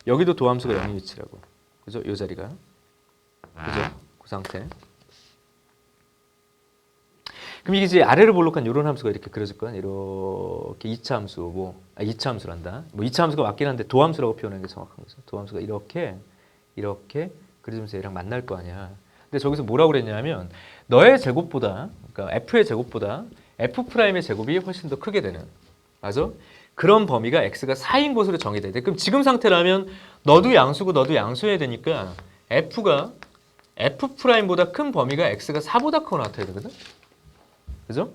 여기도 도함수가 0인 위치라고. 그죠? 이 자리가. 그죠? 그 상태. 그럼 이게 이제 아래로 볼록한 이런 함수가 이렇게 그려질 거야. 이렇게 2차 함수, 2차 함수란다. 2차 함수가 맞긴 한데 도함수라고 표현하는 게 정확한 거죠. 도함수가 이렇게 그려지면서 얘랑 만날 거 아니야. 근데 저기서 뭐라고 그랬냐면 너의 제곱보다, 그러니까 f의 제곱보다 f'의 제곱이 훨씬 더 크게 되는. 맞아? 그런 범위가 x가 4인 곳으로 정의돼야 돼. 그럼 지금 상태라면 너도 양수고 너도 양수해야 되니까 f가 f'보다 큰 범위가 x가 4보다 크거나 같아야 되거든? 그죠?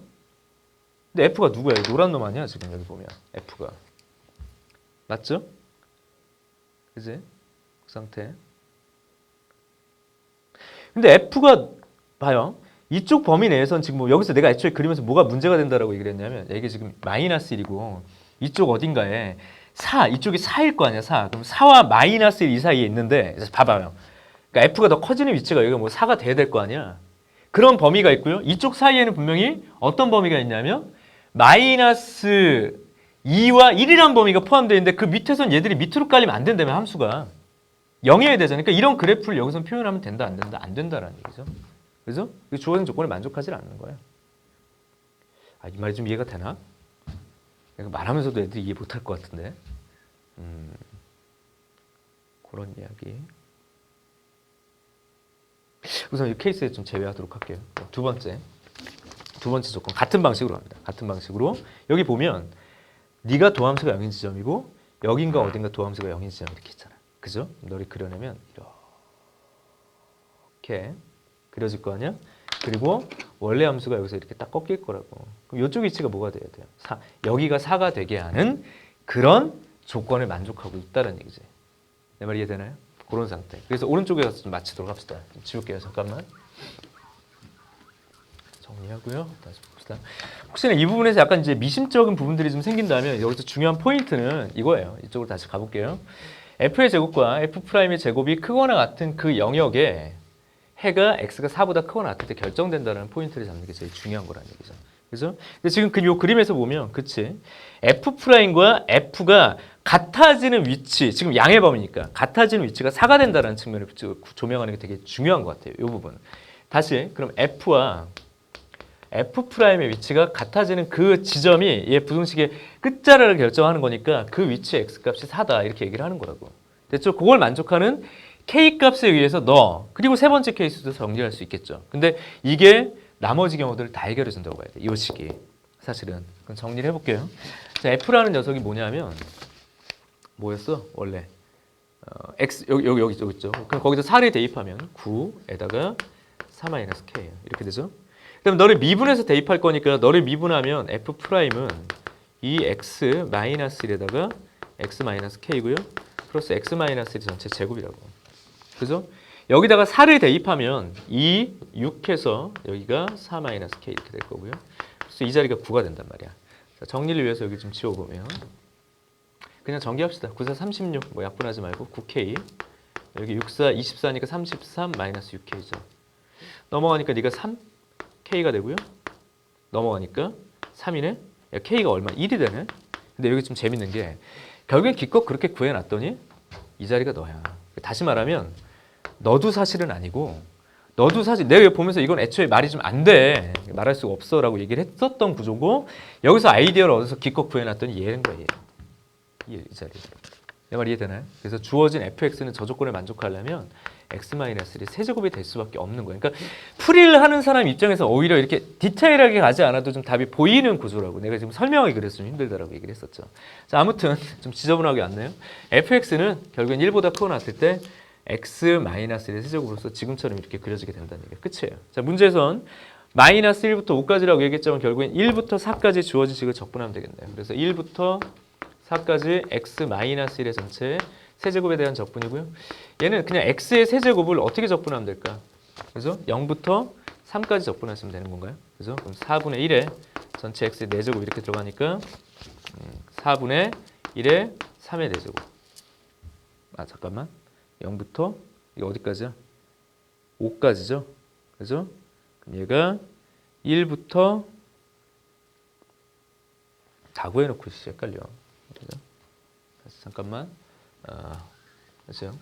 근데 f가 누구야? 노란 놈 아니야? 지금 여기 보면 f가. 맞죠? 그지? 그 상태. 근데 f가 봐요. 이쪽 범위 내에서는 지금 뭐 여기서 내가 애초에 그리면서 뭐가 문제가 된다라고 얘기를 했냐면 이게 지금 마이너스 1이고 이쪽 어딘가에 4, 이쪽이 4일 거 아니야, 4. 그럼 4와 마이너스 1 이 사이에 있는데 그래서 봐봐요. 그러니까 f가 더 커지는 위치가 여기가 뭐 4가 돼야 될 거 아니야. 그런 범위가 있고요. 이쪽 사이에는 분명히 어떤 범위가 있냐면 마이너스 2와 1이라는 범위가 포함되어 있는데 그 밑에선 얘들이 밑으로 깔리면 안 된다며 함수가. 0이어야 되잖아요. 그러니까 이런 그래프를 여기서 표현하면 된다, 안 된다, 안 된다라는 얘기죠. 그래서 주어진 조건에 만족하지 않는 거예요. 아, 이 말이 좀 이해가 되나? 내가 말하면서도 애들이 이해 못할 것 같은데. 그런 이야기. 우선 이 케이스에 좀 제외하도록 할게요. 두 번째 조건 같은 방식으로 합니다. 같은 방식으로 여기 보면 네가 도함수가 0인 지점이고 여긴가 어딘가 도함수가 0인 지점 이렇게 있잖아. 그죠? 너를 그려내면 이렇게 그려질 거 아니야? 그리고 원래 함수가 여기서 이렇게 딱 꺾일 거라고. 그럼 이쪽 위치가 뭐가 돼야 돼요? 여기가 4가 되게 하는 그런 조건을 만족하고 있다는 얘기지. 내 말 이해되나요? 그런 상태. 그래서 오른쪽에 가서 좀 마치도록 합시다. 좀 지울게요. 잠깐만. 정리하고요. 다시 봅시다. 혹시나 이 부분에서 약간 이제 미심적인 부분들이 좀 생긴다면 여기서 중요한 포인트는 이거예요. 이쪽으로 다시 가볼게요. f의 제곱과 f'의 제곱이 크거나 같은 그 영역에 해가 x가 4보다 크거나 같을 때 결정된다는 포인트를 잡는 게 제일 중요한 거라는 얘기죠. 그죠? 근데 지금 요 그림에서 보면, 그치? f'과 f가 같아지는 위치, 지금 양의 범위니까 같아지는 위치가 4가 된다는 측면을 조명하는 게 되게 중요한 것 같아요. 이 부분. 다시, 그럼 f와 f'의 위치가 같아지는 그 지점이 얘 부등식의 끝자락을 결정하는 거니까 그 위치의 x값이 4다 이렇게 얘기를 하는 거라고. 됐죠? 그걸 만족하는 k값에 의해서 너, 그리고 세 번째 케이스도 정리할 수 있겠죠. 근데 이게 나머지 경우들을 다 해결해 준다고 봐야 돼. 이 식이. 사실은. 그럼 정리를 해볼게요. 자, f라는 녀석이 뭐냐면 뭐였어? 원래 x 여기 있죠. 그럼 거기서 4를 대입하면 9에다가 4-k예요. 이렇게 되죠. 그럼 너를 미분해서 대입할 거니까 너를 미분하면 f'은 이 x-1에다가 x-k고요. 플러스 x-1 전체 제곱이라고. 그죠? 여기다가 4를 대입하면 2, 6해서 여기가 4-k 이렇게 될 거고요. 그래서 이 자리가 9가 된단 말이야. 자, 정리를 위해서 여기 좀 지워보면 그냥 정리합시다. 9, 4, 36 뭐 약분하지 말고 9k 여기 6, 4, 24니까 33 마이너스 6k죠. 넘어가니까 네가 3k가 되고요. 넘어가니까 3이네. 야, k가 얼마? 1이 되네. 근데 여기 좀 재밌는 게 결국엔 기껏 그렇게 구해놨더니 이 자리가 너야. 다시 말하면 너도 사실은 아니고 너도 사실 내가 보면서 이건 애초에 말이 좀 안 돼. 말할 수가 없어 라고 얘기를 했었던 구조고 여기서 아이디어를 얻어서 기껏 구해놨더니 얘는 거야. 이 자리. 내 말 이해되나요? 그래서 주어진 fx는 저 조건을 만족하려면 x-1이 세제곱이 될 수밖에 없는 거예요. 그러니까 풀이를 하는 사람 입장에서 오히려 이렇게 디테일하게 가지 않아도 좀 답이 보이는 구조라고 내가 지금 설명하기 그래서 좀 힘들다라고 얘기를 했었죠. 자, 아무튼 좀 지저분하게 왔네요. fx는 결국엔 1보다 크고 났을 때 x-1의 세제곱으로서 지금처럼 이렇게 그려지게 된다는 얘기가 끝이에요. 자, 문제에선 마이너스 1부터 5까지라고 얘기했지만 결국엔 1부터 4까지 주어진 식을 적분하면 되겠네요. 그래서 1부터 4까지 x-1의 전체 세제곱에 대한 적분이고요. 얘는 그냥 x의 세제곱을 어떻게 적분하면 될까? 그래서 0부터 3까지 적분하시면 되는 건가요? 그래서 그럼 4분의 1에 전체 x의 4제곱 이렇게 들어가니까 4분의 1에 3의 4제곱. 아, 잠깐만. 0부터 이게 어디까지야? 5까지죠? 그죠? 그럼 얘가 1부터 다 구해놓고 헷갈려. 그죠? 잠깐만. 그죠?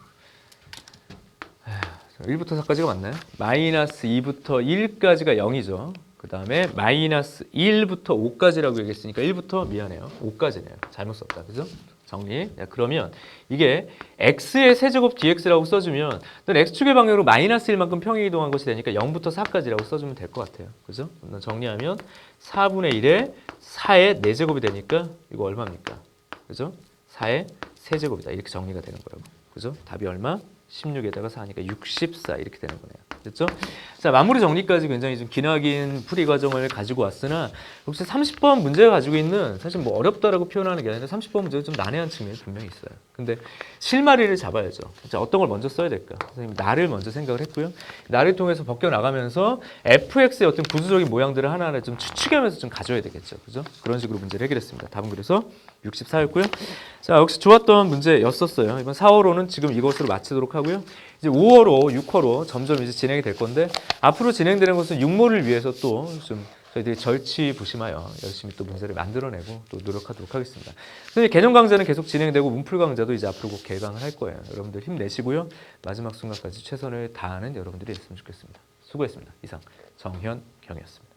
1부터 4까지가 맞나요? 마이너스 2부터 1까지가 0이죠. 그 다음에 마이너스 1부터 5까지라고 얘기했으니까 1부터 미안해요. 5까지네요. 잘못 썼다. 그죠? 정리. 그러면 이게 x의 세제곱 dx라고 써주면 넌 x축의 방향으로 마이너스 1만큼 평행 이동한 것이 되니까 0부터 4까지라고 써주면 될 것 같아요. 그죠? 넌 정리하면 4분의 1에 4의 4제곱이 되니까 이거 얼마입니까? 그죠? 4의 세제곱이다. 이렇게 정리가 되는 거라고. 그죠? 답이 얼마? 16에다가 4니까 64 이렇게 되는 거네요. 됐죠? 자, 마무리 정리까지 굉장히 좀 기나긴 풀이 과정을 가지고 왔으나 혹시 30번 문제가 가지고 있는 사실 뭐 어렵다라고 표현하는 게 아니라 30번 문제가 좀 난해한 측면이 분명히 있어요. 근데 실마리를 잡아야죠. 자, 어떤 걸 먼저 써야 될까? 선생님 나를 먼저 생각을 했고요. 나를 통해서 벗겨나가면서 fx의 어떤 구조적인 모양들을 하나하나 좀 추측하면서 좀 가져야 되겠죠. 그죠? 그런 식으로 문제를 해결했습니다. 답은 그래서 64였고요. 자, 역시 좋았던 문제였었어요. 이번 4호로는 지금 이것으로 마치도록 하고요. 이제 5호로, 6호로 점점 이제 진행이 될 건데 앞으로 진행되는 것은 6모를 위해서 또 좀 저희들이 절치부심하여 열심히 또 문제를 만들어내고 또 노력하도록 하겠습니다. 선생님 개념 강좌는 계속 진행되고 문풀 강좌도 이제 앞으로 곧 개강을 할 거예요. 여러분들 힘내시고요. 마지막 순간까지 최선을 다하는 여러분들이 있으면 좋겠습니다. 수고했습니다. 이상 정현 경이었습니다.